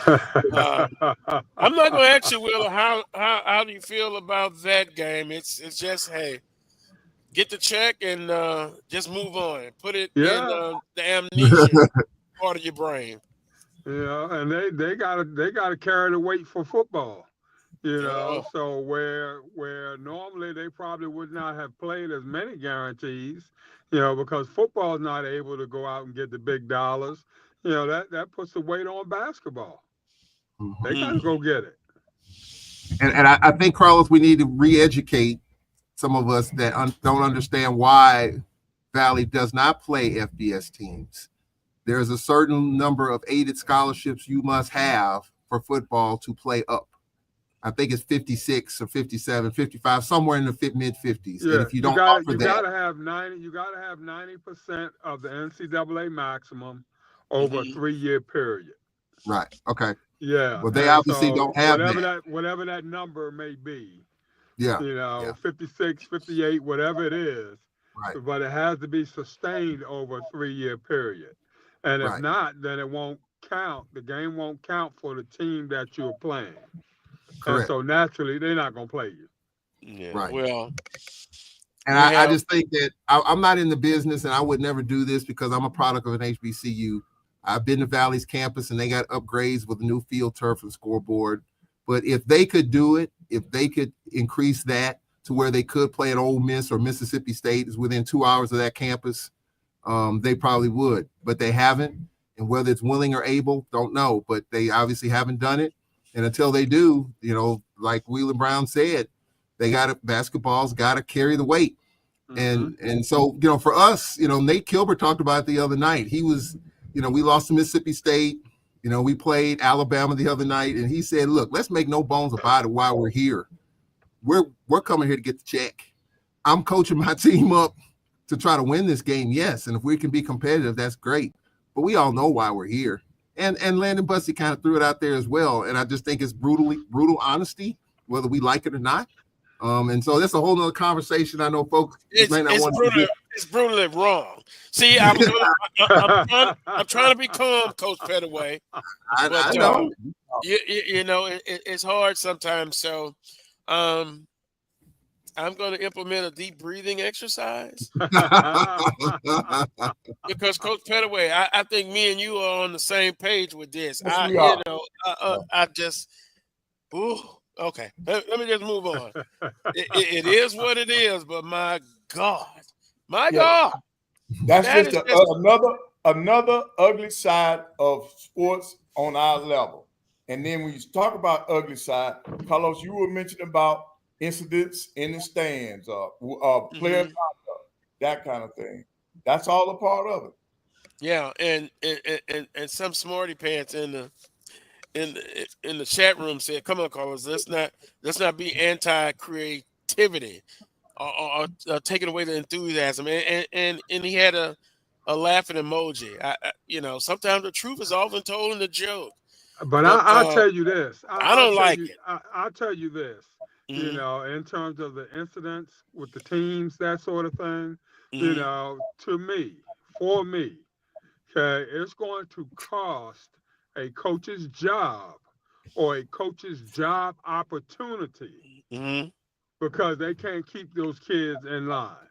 I'm not going to ask you, Wheeler, how do you feel about that game? It's just, hey, get the check and just move on. Put it in the amnesia part of your brain. Yeah, and they gotta carry the weight for football. You know, so where normally they probably would not have played as many guarantees, you know, because football is not able to go out and get the big dollars. You know, that puts the weight on basketball. Mm-hmm. They got to go get it. And I think, Carlos, we need to re-educate some of us that don't understand why Valley does not play FBS teams. There's a certain number of aided scholarships you must have for football to play up. I think it's 56 or 57, 55, somewhere in the mid-50s. Yeah, and if you don't you gotta have 90% of the NCAA maximum over a 3-year period. Right. Okay. Yeah. Well, they obviously don't have whatever that number may be. Yeah. You know, 56, 58, whatever it is. Right. But it has to be sustained over a 3-year period. And if not, then it won't count. The game won't count for the team that you're playing. Correct. And so naturally, they're not going to play you. Yeah. Right. Well, and I just think that I'm not in the business, and I would never do this because I'm a product of an HBCU. I've been to Valley's campus, and they got upgrades with a new field turf and scoreboard. But if they could do it, if they could increase that to where they could play at Ole Miss or Mississippi State is within 2 hours of that campus, they probably would. But they haven't, and whether it's willing or able, don't know. But they obviously haven't done it. And until they do, you know, like Wheeler Brown said, basketball's got to carry the weight. Mm-hmm. And so, you know, for us, you know, Nate Kilbert talked about it the other night. He was, you know, we lost to Mississippi State. You know, we played Alabama the other night, and he said, look, let's make no bones about it while we're here. We're coming here to get the check. I'm coaching my team up to try to win this game, yes. And if we can be competitive, that's great. But we all know why we're here. And Landon Bussey kind of threw it out there as well. And I just think it's brutal honesty, whether we like it or not. And so that's a whole nother conversation. I know folks may not want to do. It's brutally wrong. See, I'm trying to be calm, Coach Pettaway. I know. You know, it's hard sometimes. So I'm going to implement a deep breathing exercise. Because, Coach Pettaway, I think me and you are on the same page with this. I just, okay. Let me just move on. It is what it is, but my God. That's just another ugly side of sports on our level. And then when you talk about ugly side, Carlos, you were mentioning about incidents in the stands, player conduct, that kind of thing. That's all a part of it. Yeah, and some smarty pants in the chat room said, "Come on, Carlos, let's not be anti-creativity or taking away the enthusiasm." And he had a laughing emoji. Sometimes the truth is often told in the joke. But I'll tell you this. I don't like it. I'll tell you this. Mm-hmm. In terms of the incidents with the teams, that sort of thing, for me, okay, it's going to cost a coach's job or a coach's job opportunity because they can't keep those kids in line.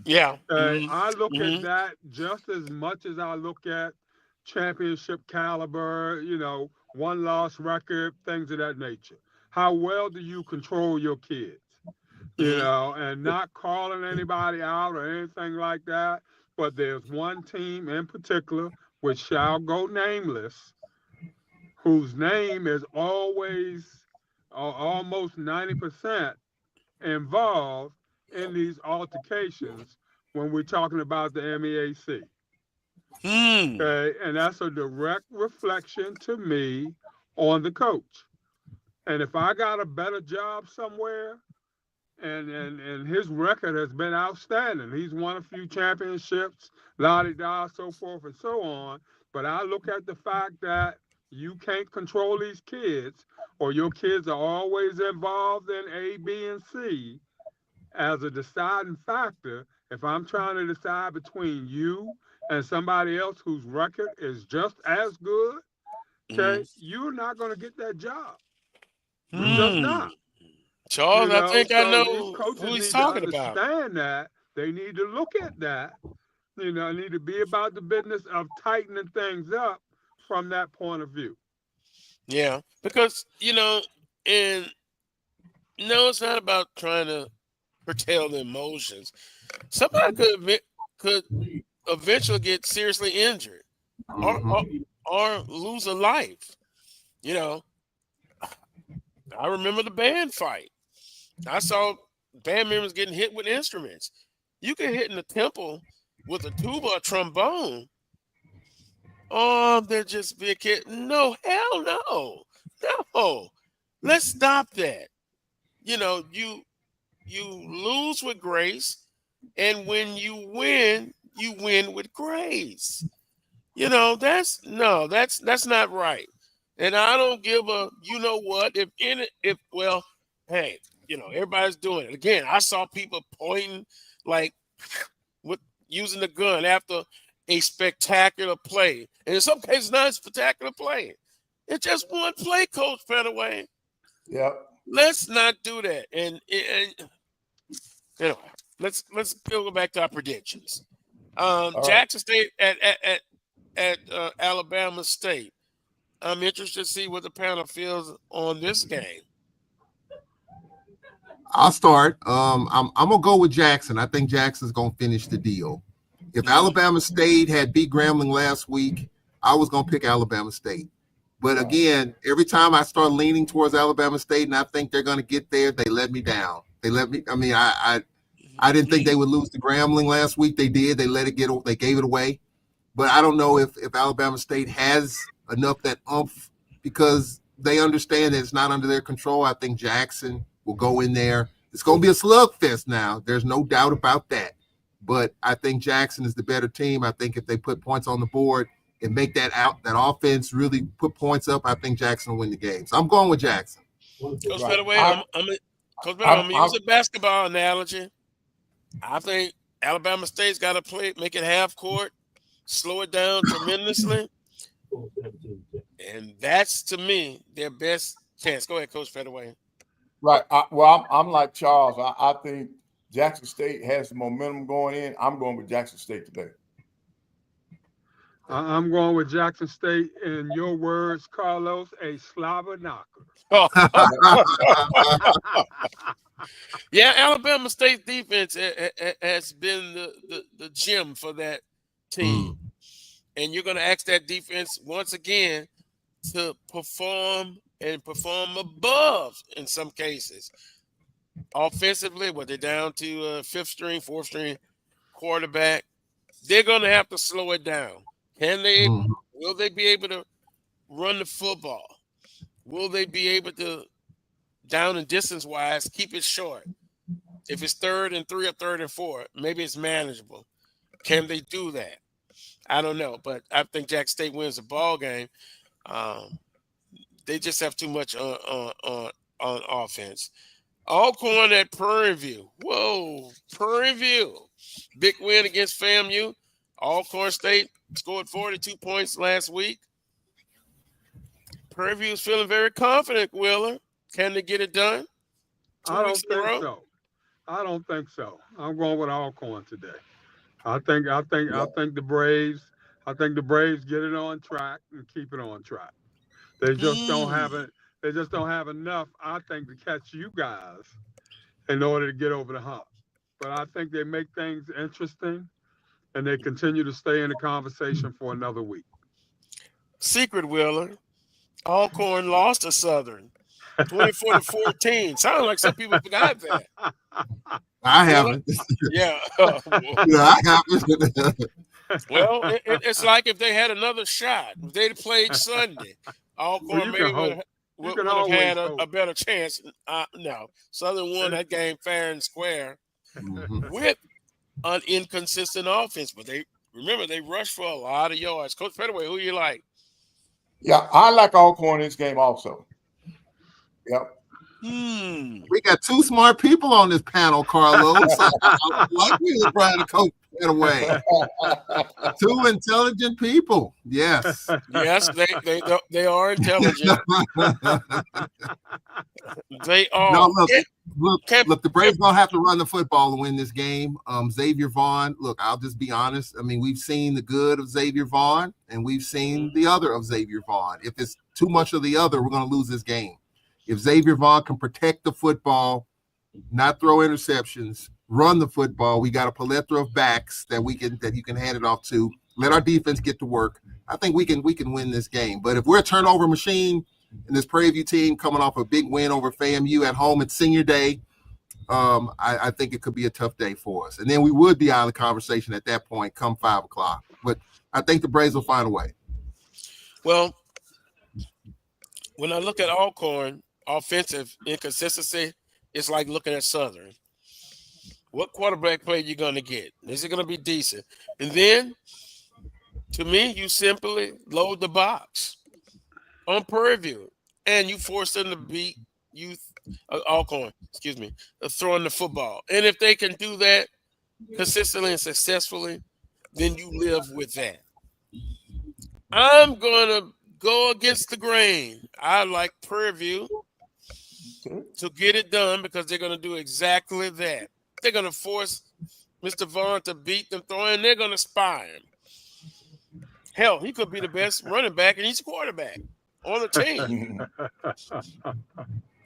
Yeah. I look at that just as much as I look at championship caliber, one-loss record, things of that nature. How well do you control your kids? And not calling anybody out or anything like that. But there's one team in particular, which shall go nameless, whose name is always almost 90% involved in these altercations when we're talking about the MEAC. Okay, and that's a direct reflection to me on the coach. And if I got a better job somewhere, and his record has been outstanding. He's won a few championships, la-di-da, so forth and so on. But I look at the fact that you can't control these kids, or your kids are always involved in A, B, and C as a deciding factor. If I'm trying to decide between you and somebody else whose record is just as good, okay, you're not going to get that job. You're just not. Charles, I think I know these coaches who he's need talking to about. Understand that. They need to look at that. Need to be about the business of tightening things up from that point of view. Yeah, because it's not about trying to curtail the emotions. Somebody could eventually get seriously injured or lose a life. I remember the band fight. I saw band members getting hit with instruments. You get hit in the temple with a tuba or trombone. Oh, they're just be a kid. No, hell no. No. Let's stop that. You lose with grace, and when you win with grace. That's not right. And I don't give a hey, everybody's doing it. Again, I saw people pointing like with using the gun after a spectacular play. And in some cases, not a spectacular play. It's just one play, Coach Pettaway. Yep. Let's not do that. And let's go back to our predictions. Jackson State at Alabama State. I'm interested to see what the panel feels on this game. I'll start. I'm gonna go with Jackson. I think Jackson's gonna finish the deal. If Alabama State had beat Grambling last week, I was gonna pick Alabama State. But again, every time I start leaning towards Alabama State and I think they're gonna get there, they let me down. I didn't think they would lose to Grambling last week. They did. They gave it away. But I don't know if Alabama State has enough that oomph because they understand that it's not under their control. I think Jackson will go in there. It's going to be a slugfest now. There's no doubt about that. But I think Jackson is the better team. I think if they put points on the board and make that offense really put points up, I think Jackson will win the game. So I'm going with Jackson. Coach Pettaway, I'm going to use a basketball analogy. I think Alabama State's got to make it half court, slow it down tremendously. And that's, to me, their best chance. Go ahead, Coach Pettaway. Right. I'm like Charles. I think Jackson State has the momentum going in. I'm going with Jackson State today. I'm going with Jackson State. In your words, Carlos, a slobber knocker. Yeah, Alabama State defense has been the gem for that team. And you're going to ask that defense once again to perform and perform above in some cases. Offensively, what they're down to fifth string, fourth string quarterback, they're going to have to slow it down. Can they? Will they be able to run the football? Will they be able to, down and distance wise, keep it short? If it's 3rd and 3 or 3rd and 4, maybe it's manageable. Can they do that? I don't know, but I think Jack State wins the ball game. They just have too much on offense. Alcorn at Prairie View. Whoa, Prairie View. Big win against FAMU. Alcorn State scored 42 points last week. Prairie View is feeling very confident, Wheeler. Can they get it done? I don't think so. I'm going with Alcorn today. I think the Braves get it on track and keep it on track. They just don't have it. They just don't have enough, I think, to catch you guys in order to get over the hump. But I think they make things interesting, and they continue to stay in the conversation for another week. Secret, Wheeler. Alcorn lost to Southern 24-14. Sounds like some people forgot that. I haven't. Yeah. I haven't. Well, it's like if they had another shot. If they'd played Sunday, Alcorn maybe would have had a better chance. No. Southern won that game fair and square with an inconsistent offense. But they rushed for a lot of yards. Coach Pettaway, who you like? Yeah, I like Alcorn in this game also. Yep. We got two smart people on this panel, Carlos. I like we were trying to coach Pettaway. Two intelligent people. Yes. Yes, they are intelligent. They are. No, look, the Braves don't have to run the football to win this game. Xavier Vaughn, look, I'll just be honest. I mean, we've seen the good of Xavier Vaughn, and we've seen the other of Xavier Vaughn. If it's too much of the other, we're going to lose this game. If Xavier Vaughn can protect the football, not throw interceptions, run the football, we got a plethora of backs that you can hand it off to. Let our defense get to work. I think we can win this game. But if we're a turnover machine and this Prairie View team coming off a big win over FAMU at home at senior day, I think it could be a tough day for us. And then we would be out of the conversation at that point come 5 o'clock. But I think the Braves will find a way. Well, when I look at Alcorn, offensive inconsistency, it's like looking at Southern. What quarterback play you going to get? Is it going to be decent? And then, to me, you simply load the box on Prairie View, and you force them to beat Alcorn, throwing the football. And if they can do that consistently and successfully, then you live with that. I'm going to go against the grain. I like Prairie View to get it done because they're going to do exactly that. They're going to force Mr. Vaughn to beat them throwing, and they're going to spy him. Hell, he could be the best running back, and he's a quarterback on the team.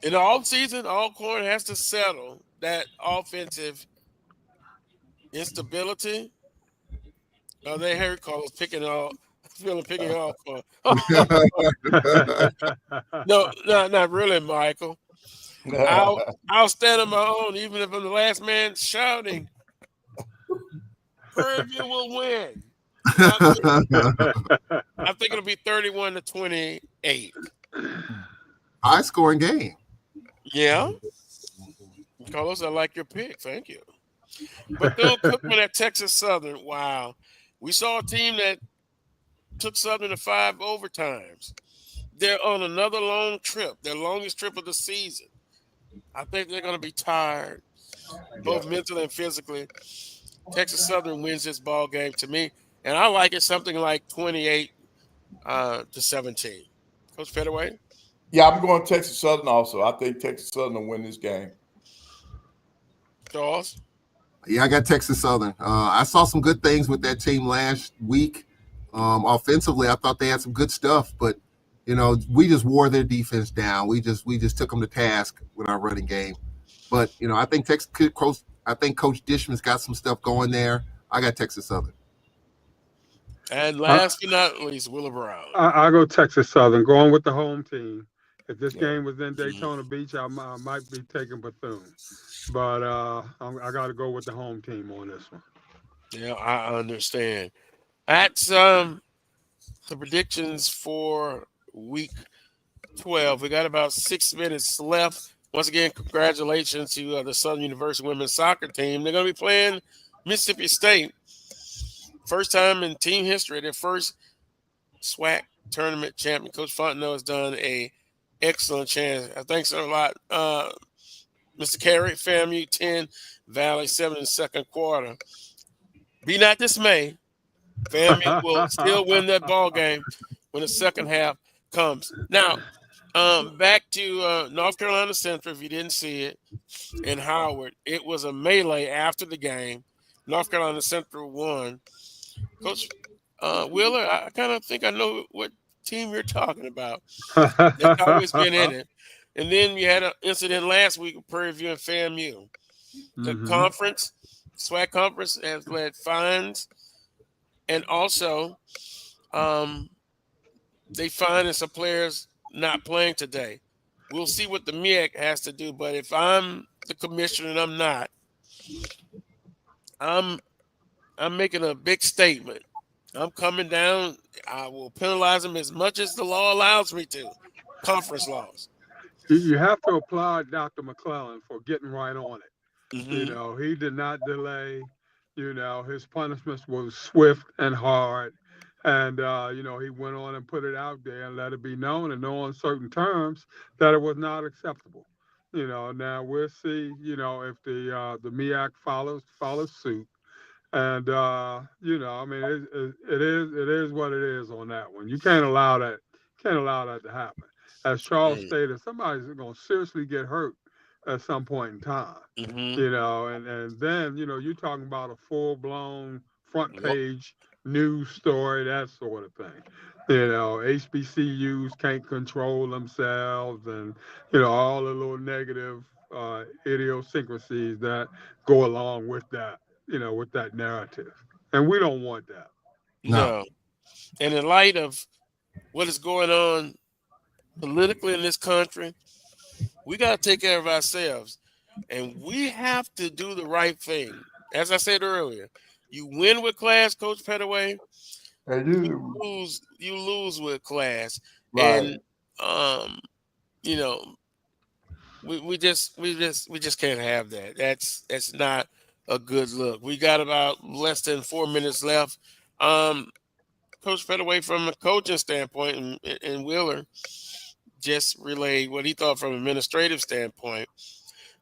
In the offseason, Alcorn has to settle that offensive instability. They heard Carlos picking Alcorn. No, not really, Michael. I'll stand on my own, even if I'm the last man shouting. Prairie View will win. I think it'll be 31-28. High scoring game. Yeah. Carlos, I like your pick. Thank you. But Bill Cookman at Texas Southern, wow. We saw a team that took Southern to 5 overtimes. They're on another long trip, their longest trip of the season. I think they're going to be tired, both mentally and physically. Texas Southern wins this ball game to me, and I like it something like 28-17. Coach Pettaway? Yeah, I'm going Texas Southern also. I think Texas Southern will win this game. Charles? Yeah, I got Texas Southern. I saw some good things with that team last week. Offensively, I thought they had some good stuff, but we just wore their defense down. We just took them to task with our running game. But I think Coach Dishman's got some stuff going there. I got Texas Southern. And last but not least, Willa Brown. I go Texas Southern, going with the home team. If this game was in Daytona Beach, I might be taking Bethune. But I got to go with the home team on this one. Yeah, I understand. That's the predictions for week 12. We got about 6 minutes left. Once again, congratulations to the Southern University women's soccer team. They're going to be playing Mississippi State. First time in team history, their first SWAC tournament champion. Coach Fontenot has done an excellent chance. Thanks a lot, Mr. Carey. FAMU 10, Valley 7 in the second quarter. Be not dismayed. FAMU will still win that ball game when the second half comes. Now, back to North Carolina Central, if you didn't see it, in Howard. It was a melee after the game. North Carolina Central won. Coach Wheeler, I kind of think I know what team you're talking about. That's always been in it. And then you had an incident last week with Prairie View and FAMU. The conference, SWAC conference, has led fines. And also, they fined some players not playing today. We'll see what the MEAC has to do. But if I'm the commissioner and I'm not, I'm making a big statement. I'm coming down. I will penalize them as much as the law allows me to. Conference laws. You have to applaud Dr. McClellan for getting right on it. You know, he did not delay. You know, his punishments was swift and hard. And, you know, he went on and put it out there and let it be known in no uncertain terms that it was not acceptable. You know, now we'll see, you know, if the MEAC follows suit. And, you know, I mean, it is what it is on that one. You can't allow that to happen. As Charles stated, somebody's going to seriously get hurt at some point in time, you know, and then, you know, you're talking about a full-blown front page news story, that sort of thing. You know, HBCUs can't control themselves and, you know, all the little negative idiosyncrasies that go along with that, you know, with that narrative. And we don't want that. No. And in light of what is going on politically in this country, we got to take care of ourselves. And we have to do the right thing. As I said earlier, you win with class, Coach Pettaway. You lose with class. Right. And you know, we just can't have that. That's not a good look. We got about less than 4 minutes left. Coach Pettaway, from a coaching standpoint, and Wheeler just relayed what he thought from an administrative standpoint.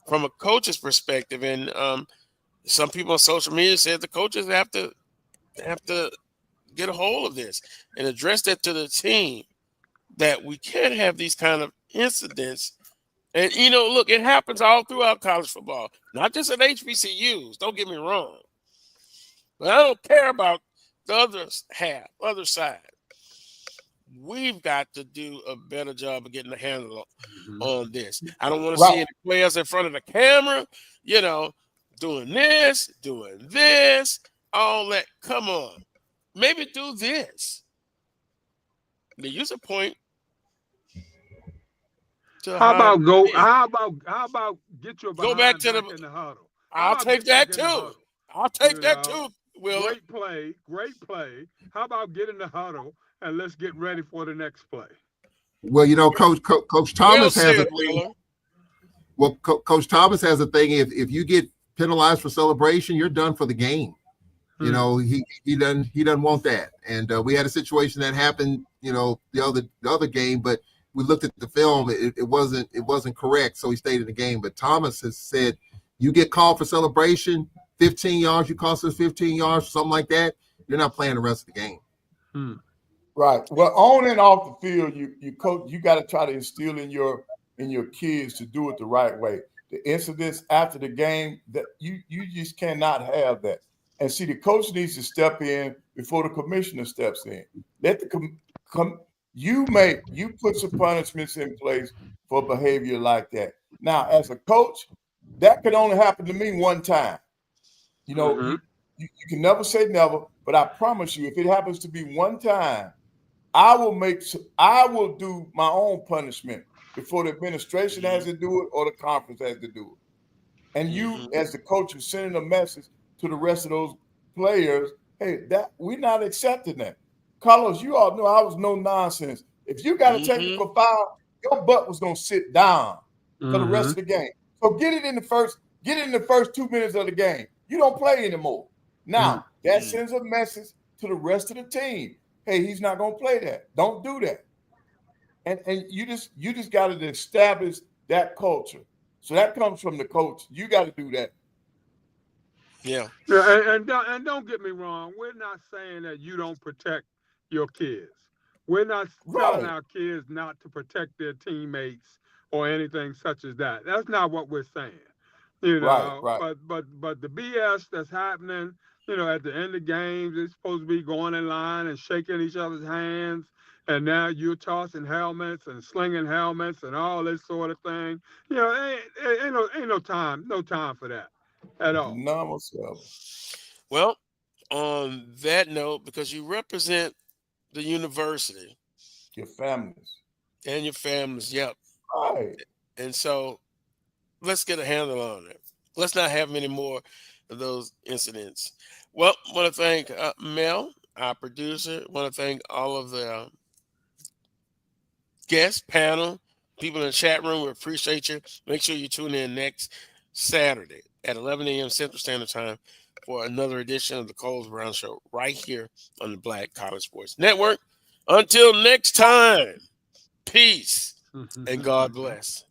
From a coach's perspective, and some people on social media said the coaches have to get a hold of this and address that to the team, that we can't have these kind of incidents. And, you know, look, it happens all throughout college football, not just at HBCUs. Don't get me wrong. But I don't care about the other side. We've got to do a better job of getting a handle on this. I don't want to see any players in front of the camera, you know, doing this, all that. Come on. Maybe do this. They use a point. How about get your go back to in the huddle? I'll take that too. I'll take that too, Will. Great play. How about get in the huddle and let's get ready for the next play? Well, you know, Coach Thomas has a thing. Well, Coach Thomas has a thing. If you get penalized for celebration, you're done for the game. You know, he doesn't want that. And we had a situation that happened, you know, the other game, but we looked at the film. It wasn't correct, so he stayed in the game. But Thomas has said, you get called for celebration, 15 yards, you cost us 15 yards, something like that, you're not playing the rest of the game. Right. Well, on and off the field, you coach, you got to try to instill in your kids to do it the right way. The incidents after the game, that you just cannot have that. And see, the coach needs to step in before the commissioner steps in. Let the you put some punishments in place for behavior like that. Now, as a coach, that could only happen to me one time. You know, you can never say never, But I promise you, if it happens to be one time, I will do my own punishment before the administration has to do it or the conference has to do it. And you, as the coach, are sending a message to the rest of those players, hey, that we're not accepting that. Carlos, you all know I was no nonsense. If you got a technical foul, your butt was gonna sit down for the rest of the game. So get it in the first 2 minutes of the game. You don't play anymore. Now that sends a message to the rest of the team. Hey, he's not gonna play that. Don't do that. And you just got to establish that culture. So that comes from the coach. You got to do that. Yeah. And don't get me wrong. We're not saying that you don't protect your kids. We're not telling our kids not to protect their teammates or anything such as that. That's not what we're saying. You know, right. But the BS that's happening, you know, at the end of games, they're supposed to be going in line and shaking each other's hands. And now you're tossing helmets and slinging helmets and all this sort of thing. You know, ain't no time for that at all. None whatsoever. Well, on that note, because you represent the university, your families, yep. Right. And so let's get a handle on it. Let's not have many more of those incidents. Well, I want to thank Mel, our producer. I want to thank all of the guests, panel, people in the chat room. We appreciate you. Make sure you tune in next Saturday at 11 a.m. Central Standard Time for another edition of the Coles Brown Show right here on the Black College Sports Network. Until next time, peace and God bless.